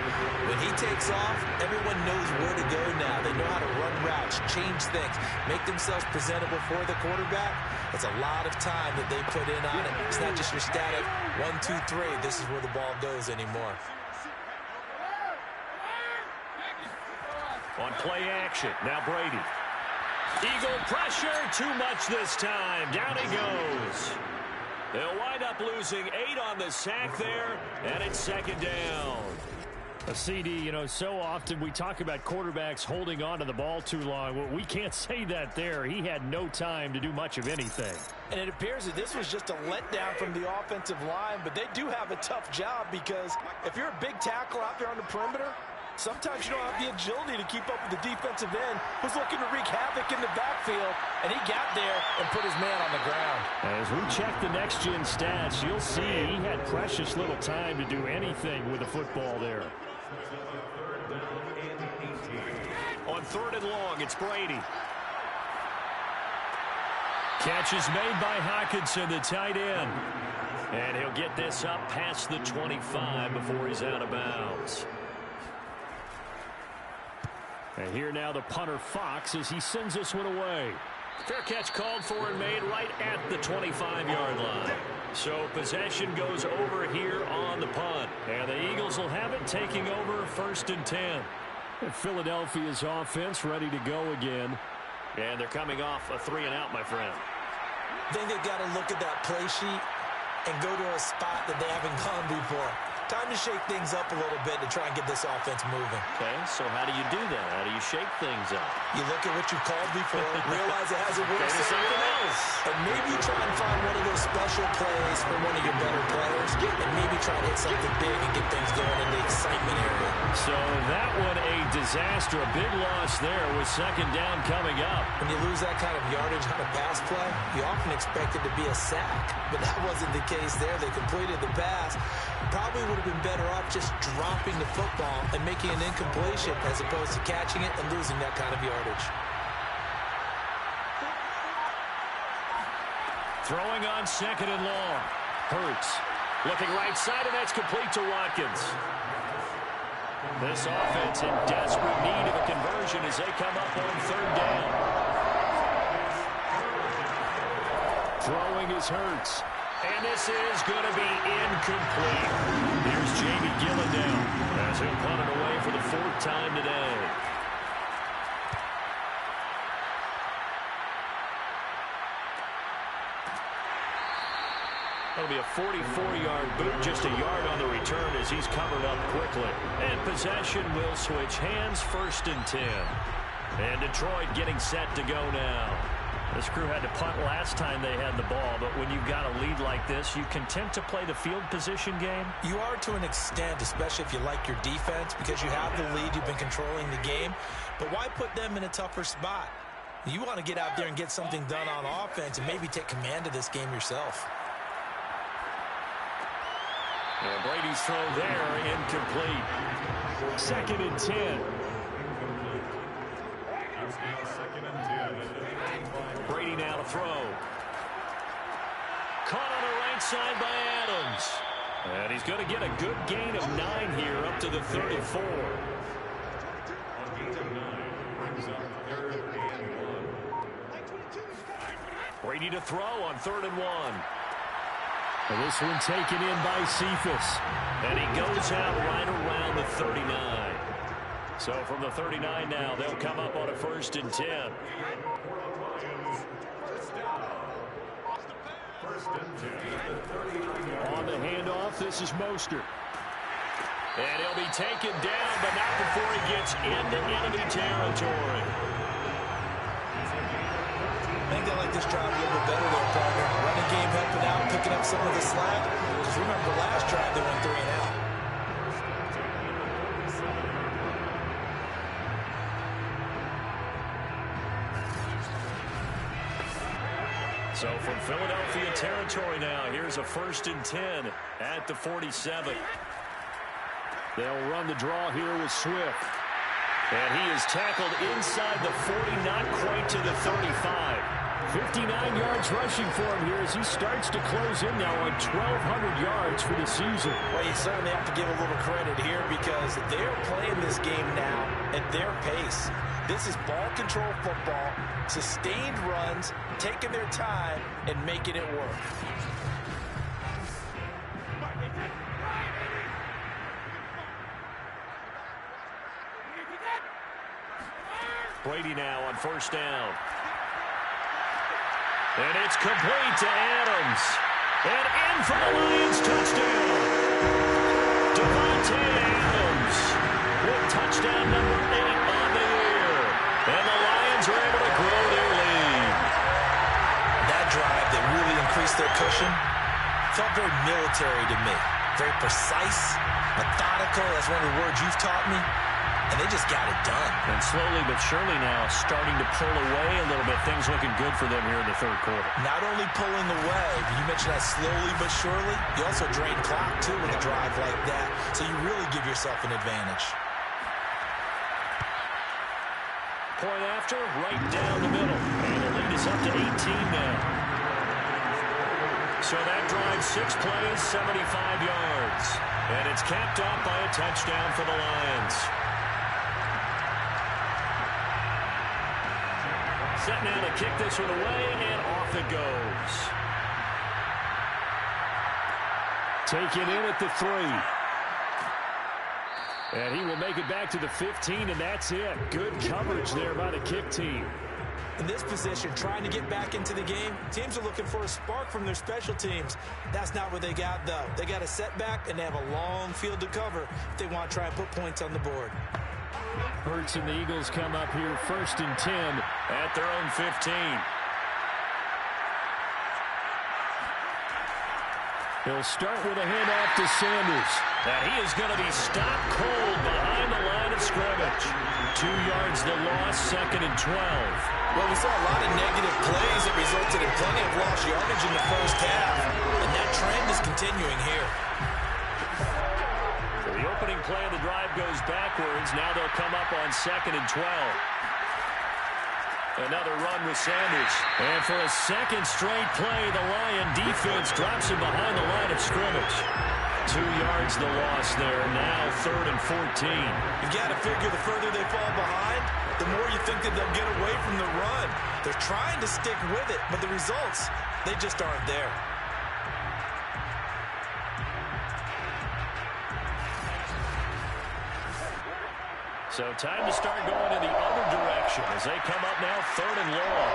When he takes off, everyone knows where to go now. They know how to run routes, change things, make themselves presentable for the quarterback. It's a lot of time that they put in on it. It's not just your static 1, 2, 3. This is where the ball goes anymore. On play action, now Brady. Eagle pressure, too much this time. Down he goes. They'll wind up losing 8 on the sack there, and it's 2nd down. A CD, you know, so often we talk about quarterbacks holding on to the ball too long. Well, we can't say that there. He had no time to do much of anything. And it appears that this was just a letdown from the offensive line, but they do have a tough job because if you're a big tackle out there on the perimeter, sometimes you don't have the agility to keep up with the defensive end who's looking to wreak havoc in the backfield, and he got there and put his man on the ground. As we check the next-gen stats, you'll see he had precious little time to do anything with the football there. On 3rd and long, it's Brady. Catch is made by Hockenson, the tight end. And he'll get this up past the 25 before he's out of bounds. And here now the punter Fox as he sends this one away. Fair catch called for and made right at the 25-yard line. So possession goes over here on the punt. And the Eagles will have it taking over 1st and 10. And Philadelphia's offense ready to go again. And they're coming off a 3-and-out, my friend. I think they've got to look at that play sheet and go to a spot that they haven't gone before. Time to shake things up a little bit to try and get this offense moving. Okay, so how do you do that? How do you shake things up? You look at what you called before, realize it hasn't worked something else. And maybe try and find one of those special plays for one of your better players, and maybe try to hit something big and get things going in the excitement area. So that one a disaster, a big loss there with 2nd down coming up. When you lose that kind of yardage on a pass play, you often expect it to be a sack, but that wasn't the case there. They completed the pass. Probably would have been better off just dropping the football and making an incompletion as opposed to catching it and losing that kind of yardage. Throwing on 2nd and long. Hurts. Looking right side, and that's complete to Watkins. This offense in desperate need of a conversion as they come up on 3rd down. Throwing is Hurts. And this is going to be incomplete. Here's Jamie Gillen down as he'll punt it away for the 4th time today. That'll be a 44-yard boot, just a yard on the return as he's covered up quickly. And possession will switch hands, 1st and 10. And Detroit getting set to go now. This crew had to punt last time they had the ball, but when you've got a lead like this, you content to play the field position game? You are to an extent, especially if you like your defense, because you have the lead, you've been controlling the game. But why put them in a tougher spot? You want to get out there and get something done on offense and maybe take command of this game yourself. And Brady's throw there, incomplete. 2nd and 10. Brady now to throw. Caught on the right side by Adams. And he's going to get a good gain of 9 here up to the 34. Brady to throw on 3rd and 1. And this one taken in by Cephas. And he goes out right around the 39. So from the 39 now, they'll come up on a 1st and 10. On the handoff, this is Mostert. And he'll be taken down, but not before he gets into enemy territory. I think they like this drive a little bit better there, partner. Running game helping out, picking up some of the slack. Just remember the last drive they went 3 and out. So from Philadelphia territory now, here's a 1st and 10 at the 47. They'll run the draw here with Swift. And he is tackled inside the 40, not quite to the 35. 59 yards rushing for him here as he starts to close in now on 1,200 yards for the season. Well, you certainly have to give a little credit here because they're playing this game now at their pace. This is ball control football, sustained runs, taking their time, and making it work. Brady now on 1st down. And it's complete to Adams. And in for the Lions touchdown. Davante Adams with touchdown number 8 on the year. And the Lions are able to grow their lead. That drive that really increased their cushion felt very military to me. Very precise, methodical. That's one of the words you've taught me. And they just got it done. And slowly but surely now starting to pull away a little bit. Things looking good for them here in the 3rd quarter. Not only pulling away, but you mentioned that slowly but surely. You also drain clock, too, with a drive like that. So you really give yourself an advantage. Point after, right down the middle. And the lead is up to 18 now. So that drive, 6 plays, 75 yards. And it's capped off by a touchdown for the Lions. Set now to kick this one away, and off it goes. Taken in at the 3. And he will make it back to the 15, and that's it. Good coverage there by the kick team. In this position, trying to get back into the game, teams are looking for a spark from their special teams. That's not what they got, though. They got a setback, and they have a long field to cover if they want to try and put points on the board. Hurts and the Eagles come up here 1st and 10 at their own 15. He'll start with a handoff to Sanders. Now he is going to be stopped cold behind the line of scrimmage. 2 yards the loss, 2nd and 12. Well, we saw a lot of negative plays that resulted in plenty of lost yardage in the 1st half, and that trend is continuing here. So the opening play of the drive goes backwards. Now they'll come up on 2nd and 12. Another run with Sanders. And for a 2nd straight play, the Lion defense drops him behind the line of scrimmage. 2 yards the loss there. Now 3rd and 14. You got to figure the further they fall behind, the more you think that they'll get away from the run. They're trying to stick with it, but the results, they just aren't there. So time to start going in the other direction as they come up now 3rd and long.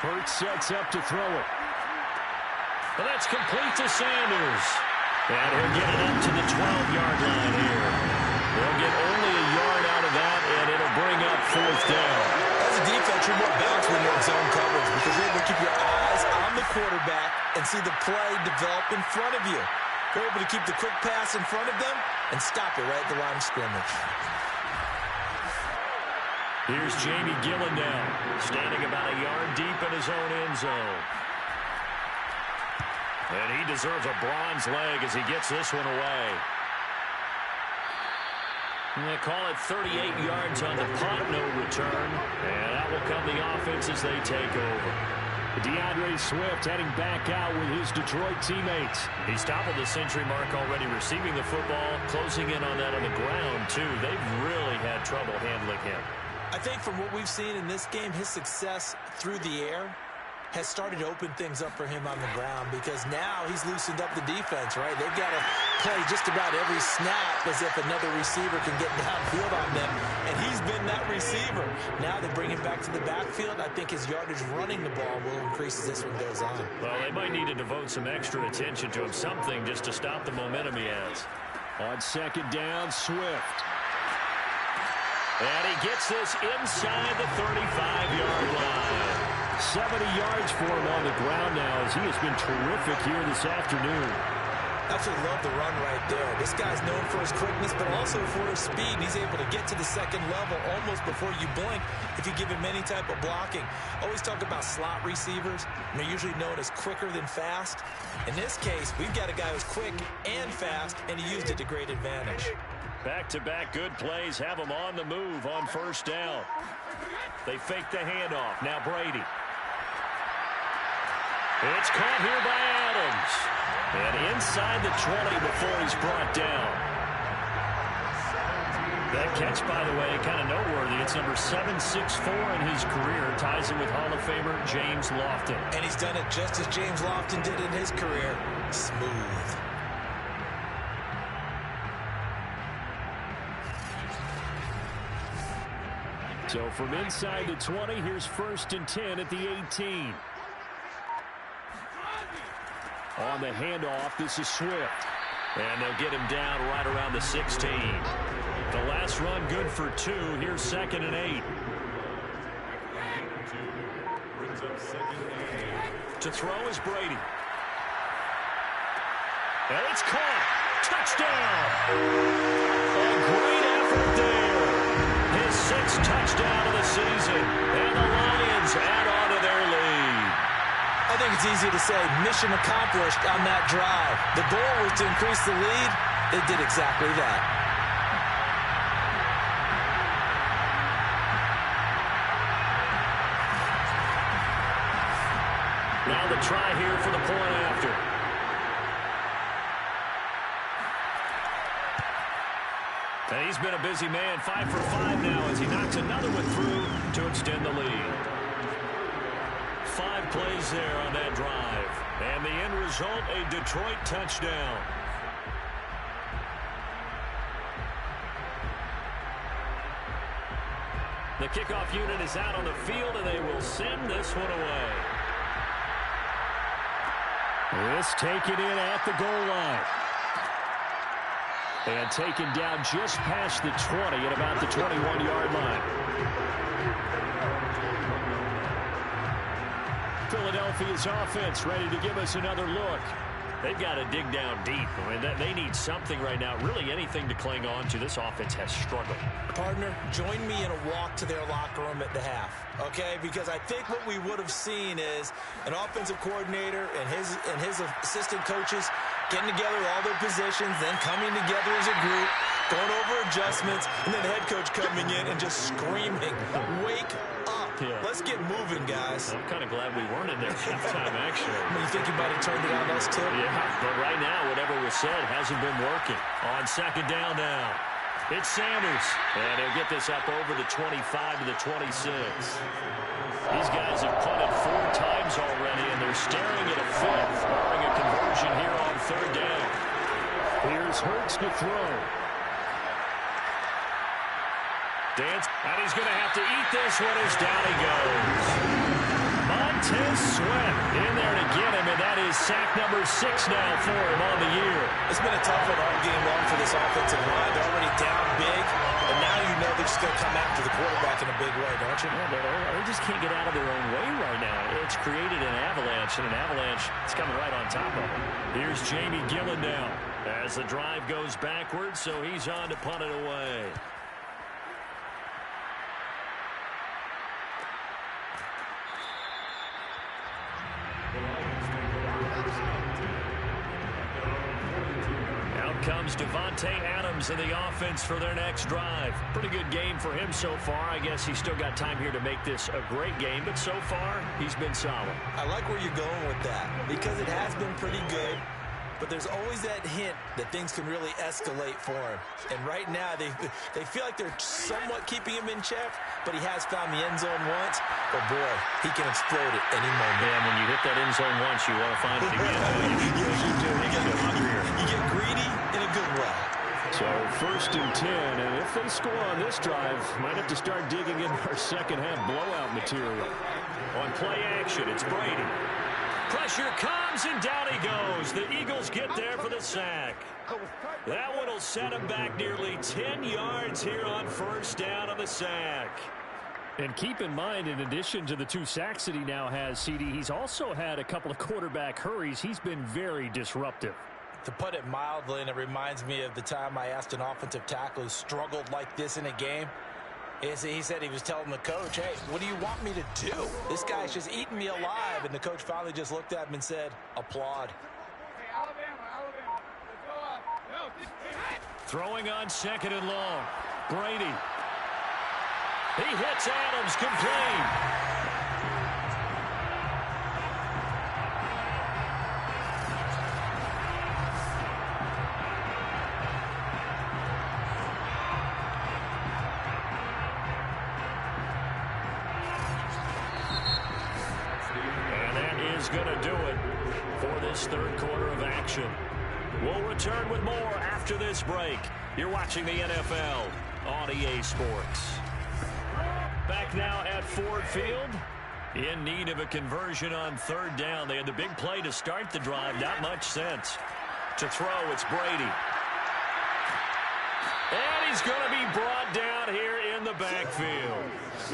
Hurts sets up to throw it. And that's complete to Sanders. And he'll get it up to the 12-yard line here. They'll get only a yard out of that, and it'll bring up 4th down. As a defense, you're more balanced when you're in zone coverage because you're able to keep your eyes on the quarterback and see the play develop in front of you. You're able to keep the quick pass in front of them and stop it right at the line of scrimmage. Here's Jamie Gillen now, standing about a yard deep in his own end zone. And he deserves a bronze leg as he gets this one away. And they call it 38 yards on the punt, no return. And that will come the offense as they take over. DeAndre Swift heading back out with his Detroit teammates. He's toppled the century mark already, receiving the football, closing in on that on the ground, too. They've really had trouble handling him. I think from what we've seen in this game, his success through the air has started to open things up for him on the ground because now he's loosened up the defense, right? They've got to play just about every snap as if another receiver can get downfield on them, and he's been that receiver. Now they bring him back to the backfield. I think his yardage running the ball will increase as this one goes on. Well, they might need to devote some extra attention to him, something just to stop the momentum he has. On second down, Swift. And he gets this inside the 35-yard line. 70 yards for him on the ground now as he has been terrific here this afternoon. Absolutely love the run right there. This guy's known for his quickness, but also for his speed. He's able to get to the second level almost before you blink if you give him any type of blocking. Always talk about slot receivers. They're usually known as quicker than fast. In this case, we've got a guy who's quick and fast, and he used it to great advantage. Back-to-back good plays have him on the move on first down. They fake the handoff. Now Brady. It's caught here by Adams. And inside the 20 before he's brought down. That catch, by the way, kind of noteworthy. It's number 764 in his career. Ties him with Hall of Famer James Lofton. And he's done it just as James Lofton did in his career. Smooth. So from inside the 20, here's 1st and 10 at the 18. On the handoff, this is Swift. And they'll get him down right around the 16. The last run good for 2. Here's 2nd and 8. To throw is Brady. And it's caught. Touchdown. A great effort there. His 6th touchdown of the season. And the Lions add on to their lead. I think it's easy to say mission accomplished on that drive. The goal was to increase the lead. They did exactly that. Now the try here for the point after. And he's been a busy man, 5 for 5 now as he knocks another one through to extend the lead. 5 plays there on that drive. And the end result, a Detroit touchdown. The kickoff unit is out on the field, and they will send this one away. This taken in at the goal line. And taken down just past the 20 at about the 21-yard line. Philadelphia's offense ready to give us another look. They've got to dig down deep. I mean, they need something right now, really anything to cling on to. This offense has struggled. Partner, join me in a walk to their locker room at the half, okay? Because I think what we would have seen is an offensive coordinator and his assistant coaches getting together with all their positions, then coming together as a group, going over adjustments, and then the head coach coming in and just screaming, wake up. Yeah. Let's get moving, guys. I'm kind of glad we weren't in there halftime, actually. You think you might have turned it on us, too? Yeah, but right now, whatever was said hasn't been working. On second down now, it's Sanders. And he'll get this up over the 25 to the 26. These guys have punted 4 times already, and they're staring at a 5th, barring a conversion here on 3rd down. Here's Hurts to throw. And he's going to have to eat this one as down he goes. Montez Sweat in there to get him, and that is sack number 6 now for him on the year. It's been a tough one all game long for this offensive line. They're already down big, and now you know they're just going to come after the quarterback in a big way, don't you? Yeah, they just can't get out of their own way right now. It's created an avalanche, and an avalanche is coming right on top of them. Here's Jamie Gillen now. As the drive goes backwards, so he's on to punt it away. Comes Davante Adams in the offense for their next drive. Pretty good game for him so far. I guess he's still got time here to make this a great game, but so far, he's been solid. I like where you're going with that because it has been pretty good. but there's always that hint that things can really escalate for him. And right now, they feel like they're somewhat keeping him in check, but he has found the end zone once. But, boy, he can explode at any moment. Yeah, when you hit that end zone once, you want to find it again. Yes, you do. You get greedy in a good way. So 1st and 10, and if they score on this drive, might have to start digging in our second-half blowout material. On play action, it's Brady. Pressure comes, and down he goes. The Eagles get there for the sack. That one will set him back nearly 10 yards here on 1st down on the sack. And keep in mind, in addition to the 2 sacks that he now has, CD, he's also had a couple of quarterback hurries. He's been very disruptive. To put it mildly, and it reminds me of the time I asked an offensive tackle who struggled like this in a game. He said he was telling the coach, hey, what do you want me to do? This guy's just eating me alive. And the coach finally just looked at him and said, applaud. Throwing on 2nd and long. Brady. He hits Adams, complete. Going to do it for this 3rd quarter of action. We'll return with more after this break. You're watching the NFL on EA Sports. Back now at Ford Field. In need of a conversion on 3rd down. They had the big play to start the drive. Not much sense. To throw, it's Brady. And he's going to be brought down here in the backfield.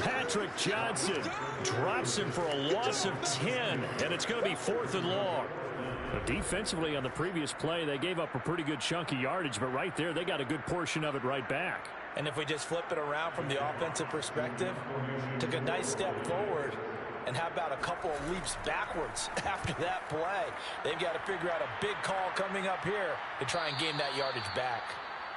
Patrick Johnson drops him for a loss of 10, and it's going to be 4th and long. But defensively on the previous play, they gave up a pretty good chunk of yardage, but right there, they got a good portion of it right back. And if we just flip it around from the offensive perspective, took a nice step forward, and how about a couple of leaps backwards after that play? They've got to figure out a big call coming up here to try and gain that yardage back.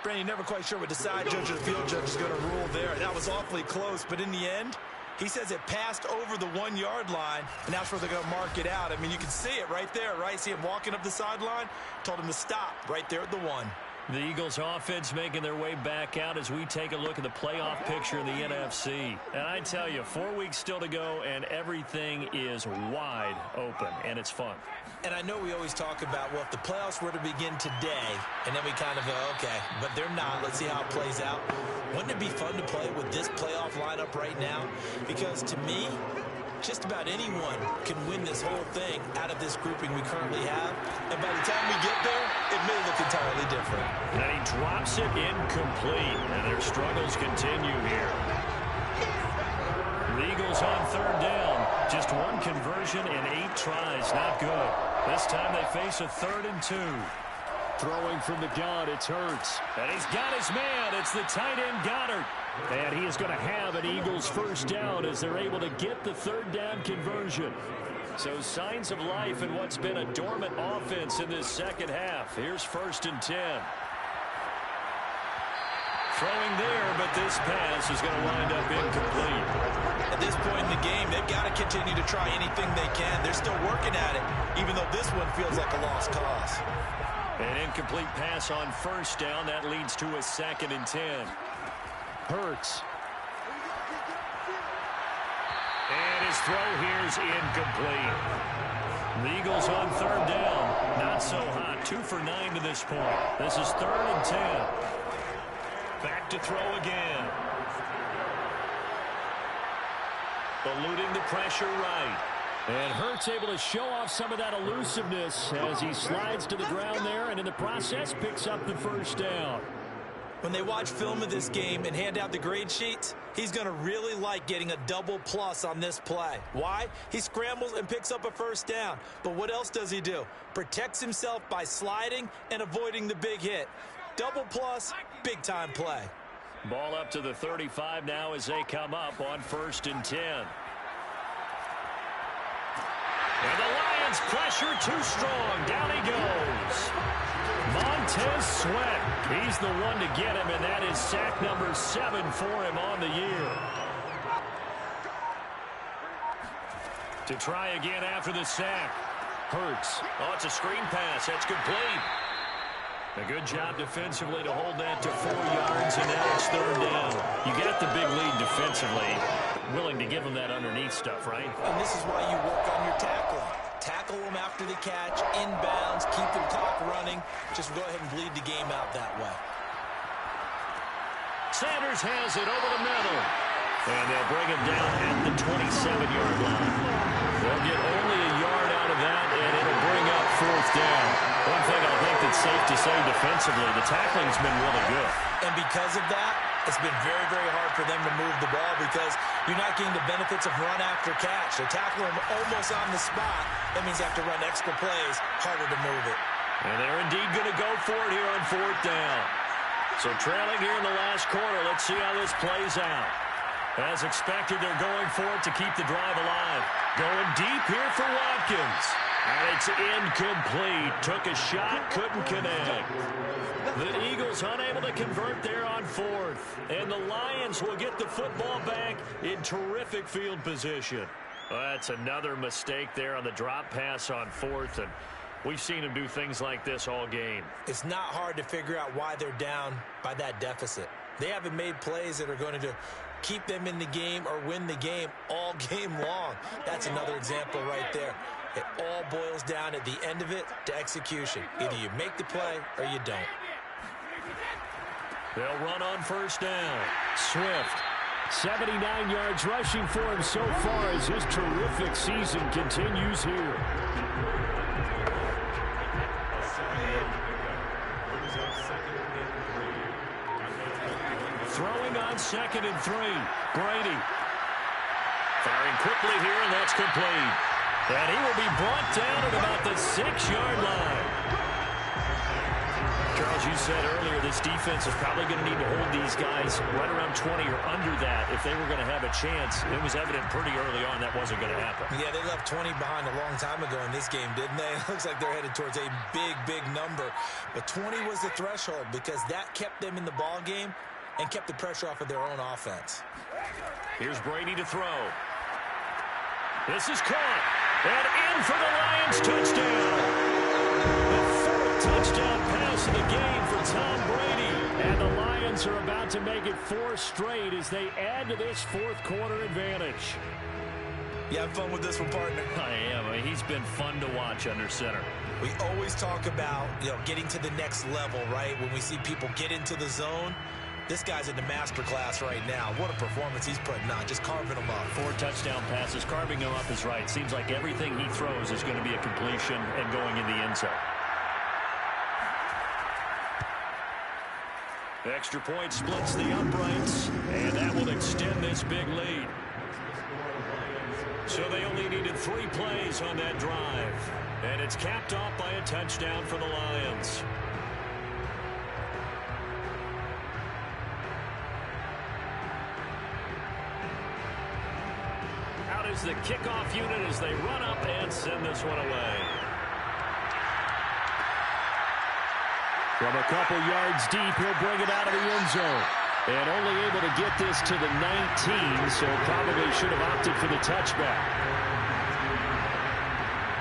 Brandon, never quite sure what the side judge or the field judge is going to rule there. That was awfully close, but in the end, he says it passed over the 1-yard line, and that's where they're going to mark it out. I mean, you can see it right there, right? See him walking up the sideline? Told him to stop right there at the 1. The Eagles offense making their way back out as we take a look at the playoff picture in the NFC. And I tell you, 4 weeks still to go, and everything is wide open, and it's fun. And I know we always talk about, well, if the playoffs were to begin today, and then we kind of go, okay, but they're not. Let's see how it plays out. Wouldn't it be fun to play with this playoff lineup right now? Because to me, just about anyone can win this whole thing out of this grouping we currently have. And by the time we get there, it may look entirely different. And he drops it incomplete, and their struggles continue here. The Eagles on 3rd down. Just 1 conversion in 8 tries. Not good. This time they face a 3rd and 2. Throwing from the gun, it's Hurts. And he's got his man. It's the tight end Goddard. And he is going to have an Eagles 1st down as they're able to get the 3rd down conversion. So signs of life in what's been a dormant offense in this second half. Here's 1st and 10. Throwing there, but this pass is going to wind up incomplete. At this point in the game, they've got to continue to try anything they can. They're still working at it, even though this one feels like a lost cause. An incomplete pass on 1st down. That leads to a 2nd and 10. Hurts. And his throw here is incomplete. The Eagles on 3rd down. Not so hot. 2 for 9 to this point. This is 3rd and 10. Back to throw again. Eluding the pressure right. And Hurts able to show off some of that elusiveness as he slides to the ground there and in the process picks up the 1st down. When they watch film of this game and hand out the grade sheets, he's going to really like getting a double plus on this play. Why? He scrambles and picks up a 1st down. But what else does he do? Protects himself by sliding and avoiding the big hit. Double plus, big time play. Ball up to the 35 now as they come up on 1st and 10. And the Lions pressure too strong. Down he goes. Montez Sweat. He's the one to get him, and that is sack number 7 for him on the year. To try again after the sack. Hurts. Oh, it's a screen pass. That's complete. A good job defensively to hold that to 4 yards, and now it's third down. You got the big lead defensively. Willing to give them that underneath stuff, right? And this is why you work on your tackling. Tackle them after the catch, inbounds, keep the clock running. Just go ahead and bleed the game out that way. Sanders has it over the middle. And they'll bring him down at the 27-yard line. They'll get only a yard out of that, and it'll bring up fourth down. One thing I think that's safe to say defensively, the tackling's been really good. And because of that, it's been very, very hard for them to move the ball because you're not getting the benefits of run after catch. They're tackling them almost on the spot. That means you have to run extra plays, harder to move it. And they're indeed going to go for it here on fourth down. So trailing here in the last quarter, let's see how this plays out. As expected, they're going for it to keep the drive alive. Going deep here for Watkins. And it's incomplete. Took a shot, couldn't connect. The Eagles unable to convert there on fourth. And the Lions will get the football back in terrific field position. Well, that's another mistake there on the drop pass on fourth. And we've seen them do things like this all game. It's not hard to figure out why they're down by that deficit. They haven't made plays that are going to keep them in the game or win the game all game long. That's another example right there. It all boils down at the end of it to execution. Either you make the play or you don't. They'll run on first down. Swift. 79 yards rushing for him so far as his terrific season continues here. Throwing on 2nd and 3. Brady. Firing quickly here, and that's complete. And he will be brought down at about the 6-yard line. Charles, you said earlier this defense is probably going to need to hold these guys right around 20 or under that if they were going to have a chance. It was evident pretty early on that wasn't going to happen. Yeah, they left 20 behind a long time ago in this game, didn't they? It looks like they're headed towards a big, big number. But 20 was the threshold because that kept them in the ball game and kept the pressure off of their own offense. Here's Brady to throw. This is caught. And in for the Lions touchdown. The 4th touchdown pass of the game for Tom Brady. And the Lions are about to make it 4 straight as they add to this 4th quarter advantage. You having fun with this one, partner? I am. I mean, he's been fun to watch under center. We always talk about, getting to the next level, right? When we see people get into the zone, this guy's in the master class right now. What a performance he's putting on, just carving them up. 4 touchdown passes. Carving them up is right. Seems like everything he throws is going to be a completion and going in the end zone. Extra point splits the uprights, and that will extend this big lead. So they only needed 3 plays on that drive, and it's capped off by a touchdown for the Lions. Out is the kickoff unit as they run up and send this one away. From a couple yards deep, he'll bring it out of the end zone. And only able to get this to the 19, so probably should have opted for the touchback.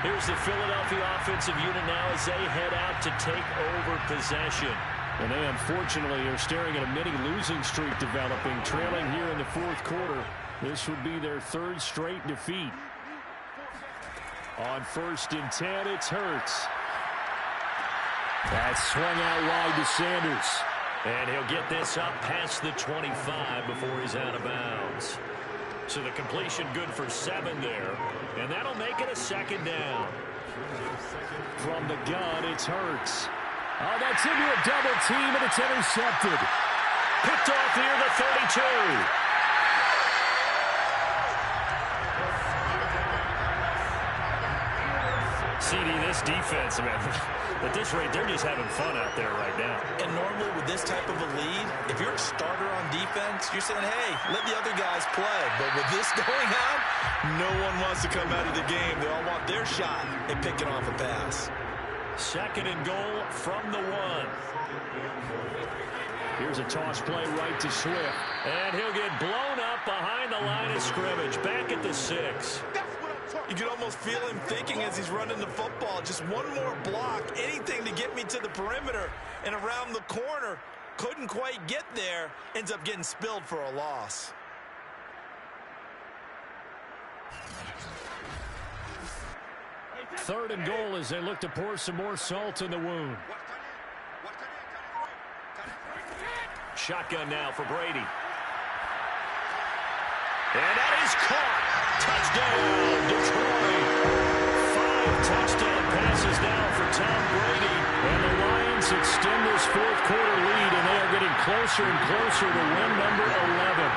Here's the Philadelphia offensive unit now as they head out to take over possession. And they unfortunately are staring at a mini losing streak developing, trailing here in the 4th quarter. This would be their 3rd straight defeat. On 1st and 10, it's Hurts. That's swung out wide to Sanders. And he'll get this up past the 25 before he's out of bounds. So the completion good for 7 there. And that'll make it a 2nd down. From the gun, it's Hurts. Oh, that's into a double team, and it's intercepted. Picked off near the 32. CD, this defense, man, at this rate, they're just having fun out there right now. And normally with this type of a lead, if you're a starter on defense, you're saying, hey, let the other guys play. But with this going on, no one wants to come out of the game. They all want their shot at picking off a pass. 2nd and goal from the 1. Here's a toss play right to Swift. And he'll get blown up behind the line of scrimmage, back at the 6. That's what I'm talking You can almost feel him thinking as he's running the football. Just one more block, anything to get me to the perimeter and around the corner. Couldn't quite get there. Ends up getting spilled for a loss. Third and goal as they look to pour some more salt in the wound. Shotgun now for Brady. And that is caught. Touchdown, Detroit. 5 touchdown passes now for Tom Brady. And the Lions extend this fourth quarter lead, and they are getting closer and closer to win number 11.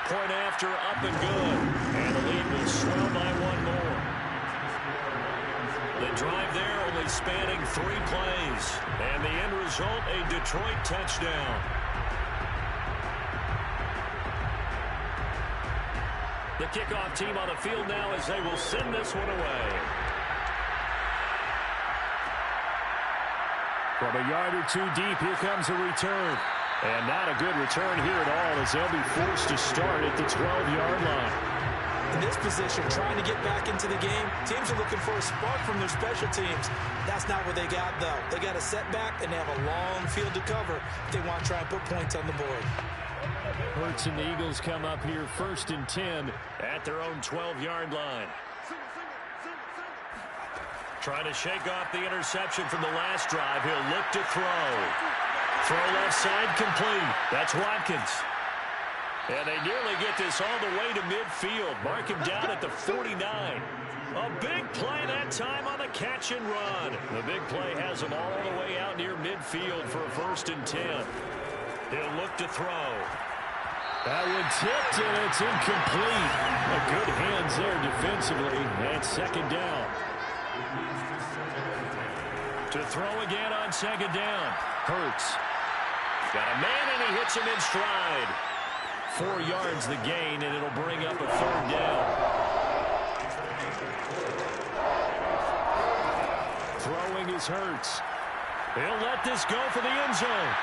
Point after, up and good. And the lead will swell by one more. The drive there only spanning 3 plays. And the end result, a Detroit touchdown. The kickoff team on the field now as they will send this one away. From a yard or 2 deep, here comes a return. And not a good return here at all as they'll be forced to start at the 12-yard line. In this position, trying to get back into the game, teams are looking for a spark from their special teams. That's not what they got, though. They got a setback, and they have a long field to cover if they want to try and put points on the board. Hurts and the Eagles come up here 1st and 10 at their own 12-yard line. Trying to shake off the interception from the last drive. He'll look to throw. Throw left side complete. That's Watkins. And they nearly get this all the way to midfield. Mark him down at the 49. A big play that time on the catch and run. The big play has him all the way out near midfield for a 1st and 10. He'll look to throw. That one tipped, and it's incomplete. A good hands there defensively. And 2nd down. To throw again on 2nd down. Hurts. Got a man, and he hits him in stride. 4 yards the gain, and it'll bring up a 3rd down. Throwing is Hurts. He'll let this go for the end zone.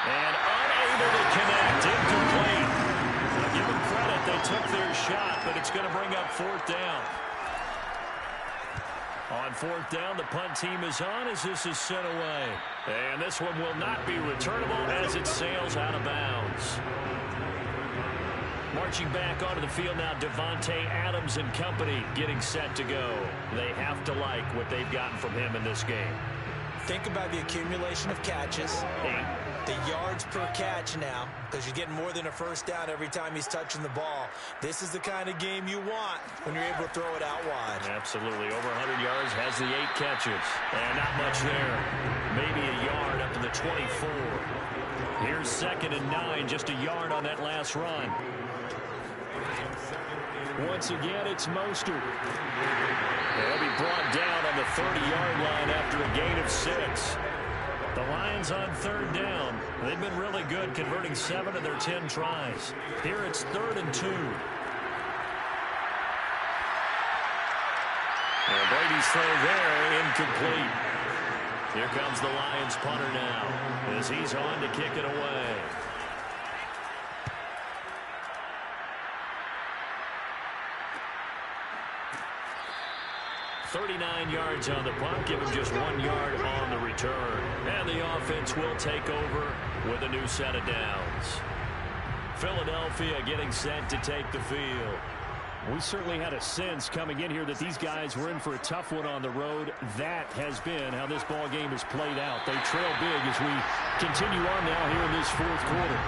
And unable to connect. Incomplete. Now give them credit. They took their shot, but it's going to bring up 4th down. On 4th down, the punt team is on as this is sent away. And this one will not be returnable as it sails out of bounds. Marching back onto the field now, Devontae Adams and company getting set to go. They have to like what they've gotten from him in this game. Think about the accumulation of catches. 8. The yards per catch now, because you're getting more than a 1st down every time he's touching the ball. This is the kind of game you want when you're able to throw it out wide. Absolutely. Over 100 yards, has the 8 catches. And not much there. Maybe a yard up to the 24. Here's 2nd and 9, just a yard on that last run. Once again, it's Mostert. They'll be brought down on the 30-yard line after a gain of 6. The Lions on 3rd down. They've been really good, converting 7 of their 10 tries. Here it's 3rd and 2. And Brady's throw there, incomplete. Here comes the Lions punter now as he's on to kick it away. .39 yards on the punt, give him just 1 yard on the return. And the offense will take over with a new set of downs. Philadelphia getting set to take the field. We certainly had a sense coming in here that these guys were in for a tough one on the road. That has been how this ball game has played out. They trail big as we continue on now here in this 4th quarter.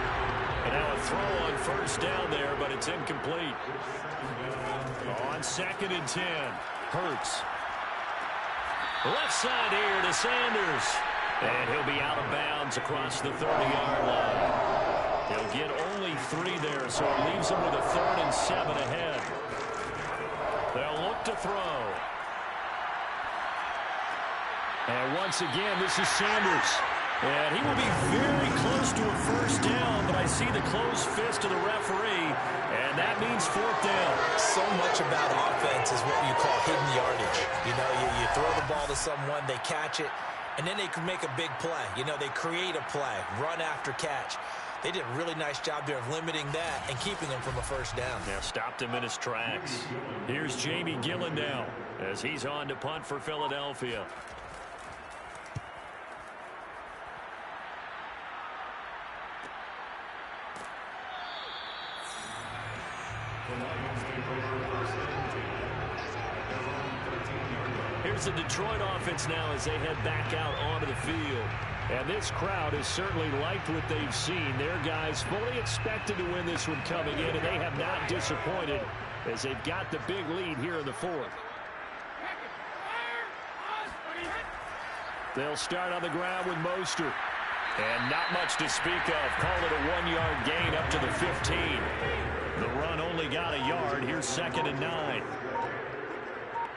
And now a throw on 1st down there, but it's incomplete. On 2nd and 10, Hurts. Left side here to Sanders. And he'll be out of bounds across the 30-yard line. He'll get only 3 there, so it leaves him with a 3rd and 7 ahead. They'll look to throw. And once again, this is Sanders. And he will be very close to a 1st down, but I see the closed fist of the referee, and that means 4th down. So much about offense is what you call hidden yardage. You know, you throw the ball to someone, they catch it, and then they can make a big play. You know, they create a play, run after catch. They did a really nice job there of limiting that and keeping him from a first down. Now stopped him in his tracks. Here's Jamie Gillen now as he's on to punt for Philadelphia. Here's the Detroit offense now as they head back out onto the field. And this crowd has certainly liked what they've seen. Their guys fully expected to win this one coming in, and they have not disappointed as they've got the big lead here in the fourth. They'll start on the ground with Mostert. And not much to speak of. Call it a 1-yard gain up to the 15. The run only got a yard. Here's 2nd and 9.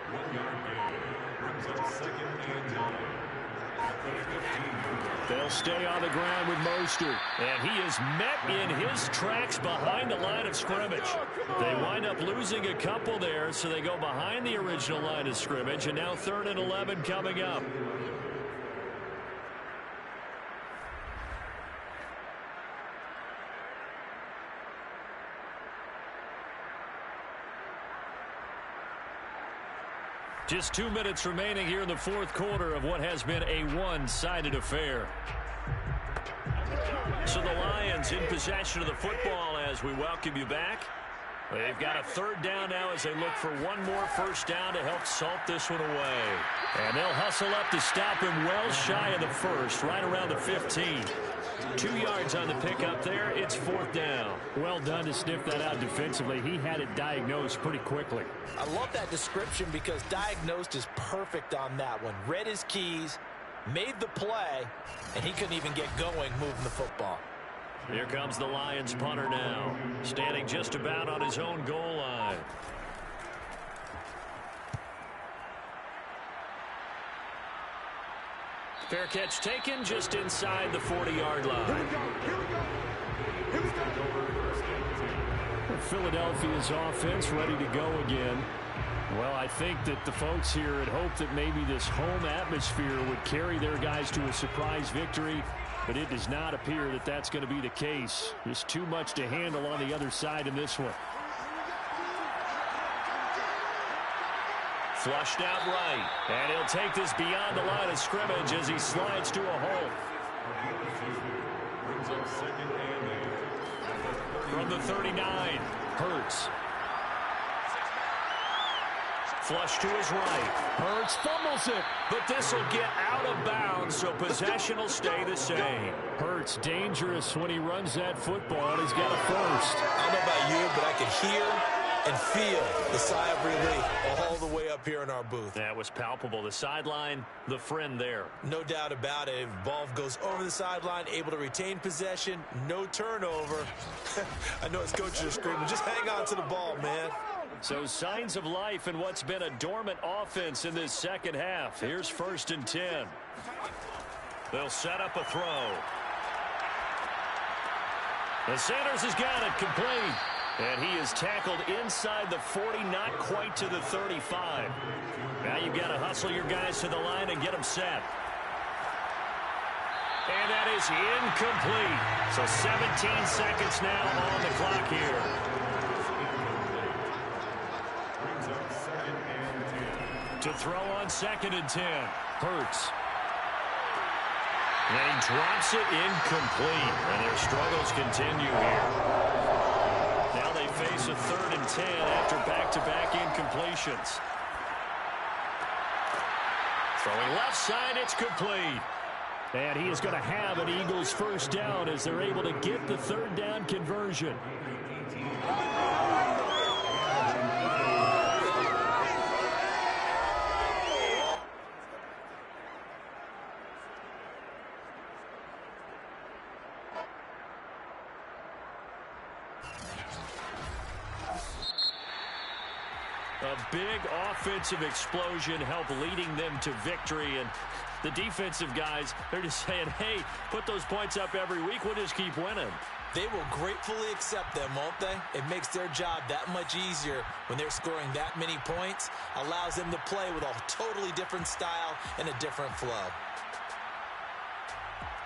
1-yard gain brings up 2nd and 9. They'll stay on the ground with Mostert. And he is met in his tracks behind the line of scrimmage. They wind up losing a couple there, so they go behind the original line of scrimmage. And now 3rd and 11 coming up. Just 2 minutes remaining here in the fourth quarter of what has been a one-sided affair. So the Lions in possession of the football as we welcome you back. They've got a 3rd down now as they look for one more first down to help salt this one away. And they'll hustle up to stop him well shy of the first, right around the 15. 2 yards on the pickup there. It's 4th down. Well done to sniff that out defensively. He had it diagnosed pretty quickly. I love that description because diagnosed is perfect on that one. Read his keys, made the play, and he couldn't even get going moving the football. Here comes the Lions punter now, standing just about on his own goal line. Fair catch taken just inside the 40-yard line. Philadelphia's offense ready to go again. Well, I think that the folks here had hoped that maybe this home atmosphere would carry their guys to a surprise victory, but it does not appear that that's going to be the case. Just too much to handle on the other side in this one. Flushed out right. And he'll take this beyond the line of scrimmage as he slides to a hole. Brings up 2nd and 8. From the 39, Hurts. Flush to his right. Hurts fumbles it. But this will get out of bounds, so possession will stay the same. Hurts dangerous when he runs that football, and he's got a first. I don't know about you, but I can hear and feel the sigh of relief all the way up here in our booth. That was palpable. The sideline, the friend there. No doubt about it. Ball goes over the sideline, able to retain possession, no turnover. I know his coaches are screaming, just hang on to the ball, man. So signs of life in what's been a dormant offense in this second half. Here's 1st and 10. They'll set up a throw. And Sanders has got it complete. And he is tackled inside the 40, not quite to the 35. Now you've got to hustle your guys to the line and get them set. And that is incomplete. So 17 seconds now on the clock here. To throw on 2nd and 10. Hurts. And he drops it incomplete. And their struggles continue here. Now they face a 3rd and 10 after back-to-back incompletions. Throwing left side, it's complete. And he is going to have an Eagles first down as they're able to get the 3rd down conversion. A big offensive explosion helped leading them to victory. And the defensive guys, they're just saying, hey, put those points up every week. We'll just keep winning. They will gratefully accept them, won't they? It makes their job that much easier when they're scoring that many points. Allows them to play with a totally different style and a different flow.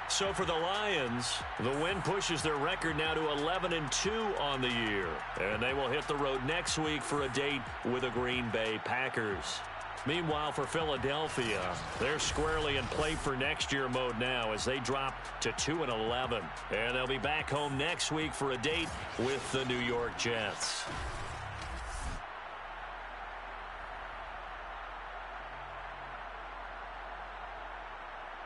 So for the Lions, the win pushes their record now to 11-2 on the year. And they will hit the road next week for a date with the Green Bay Packers. Meanwhile, for Philadelphia, they're squarely in play for next year mode now as they drop to 2-11. And they'll be back home next week for a date with the New York Jets.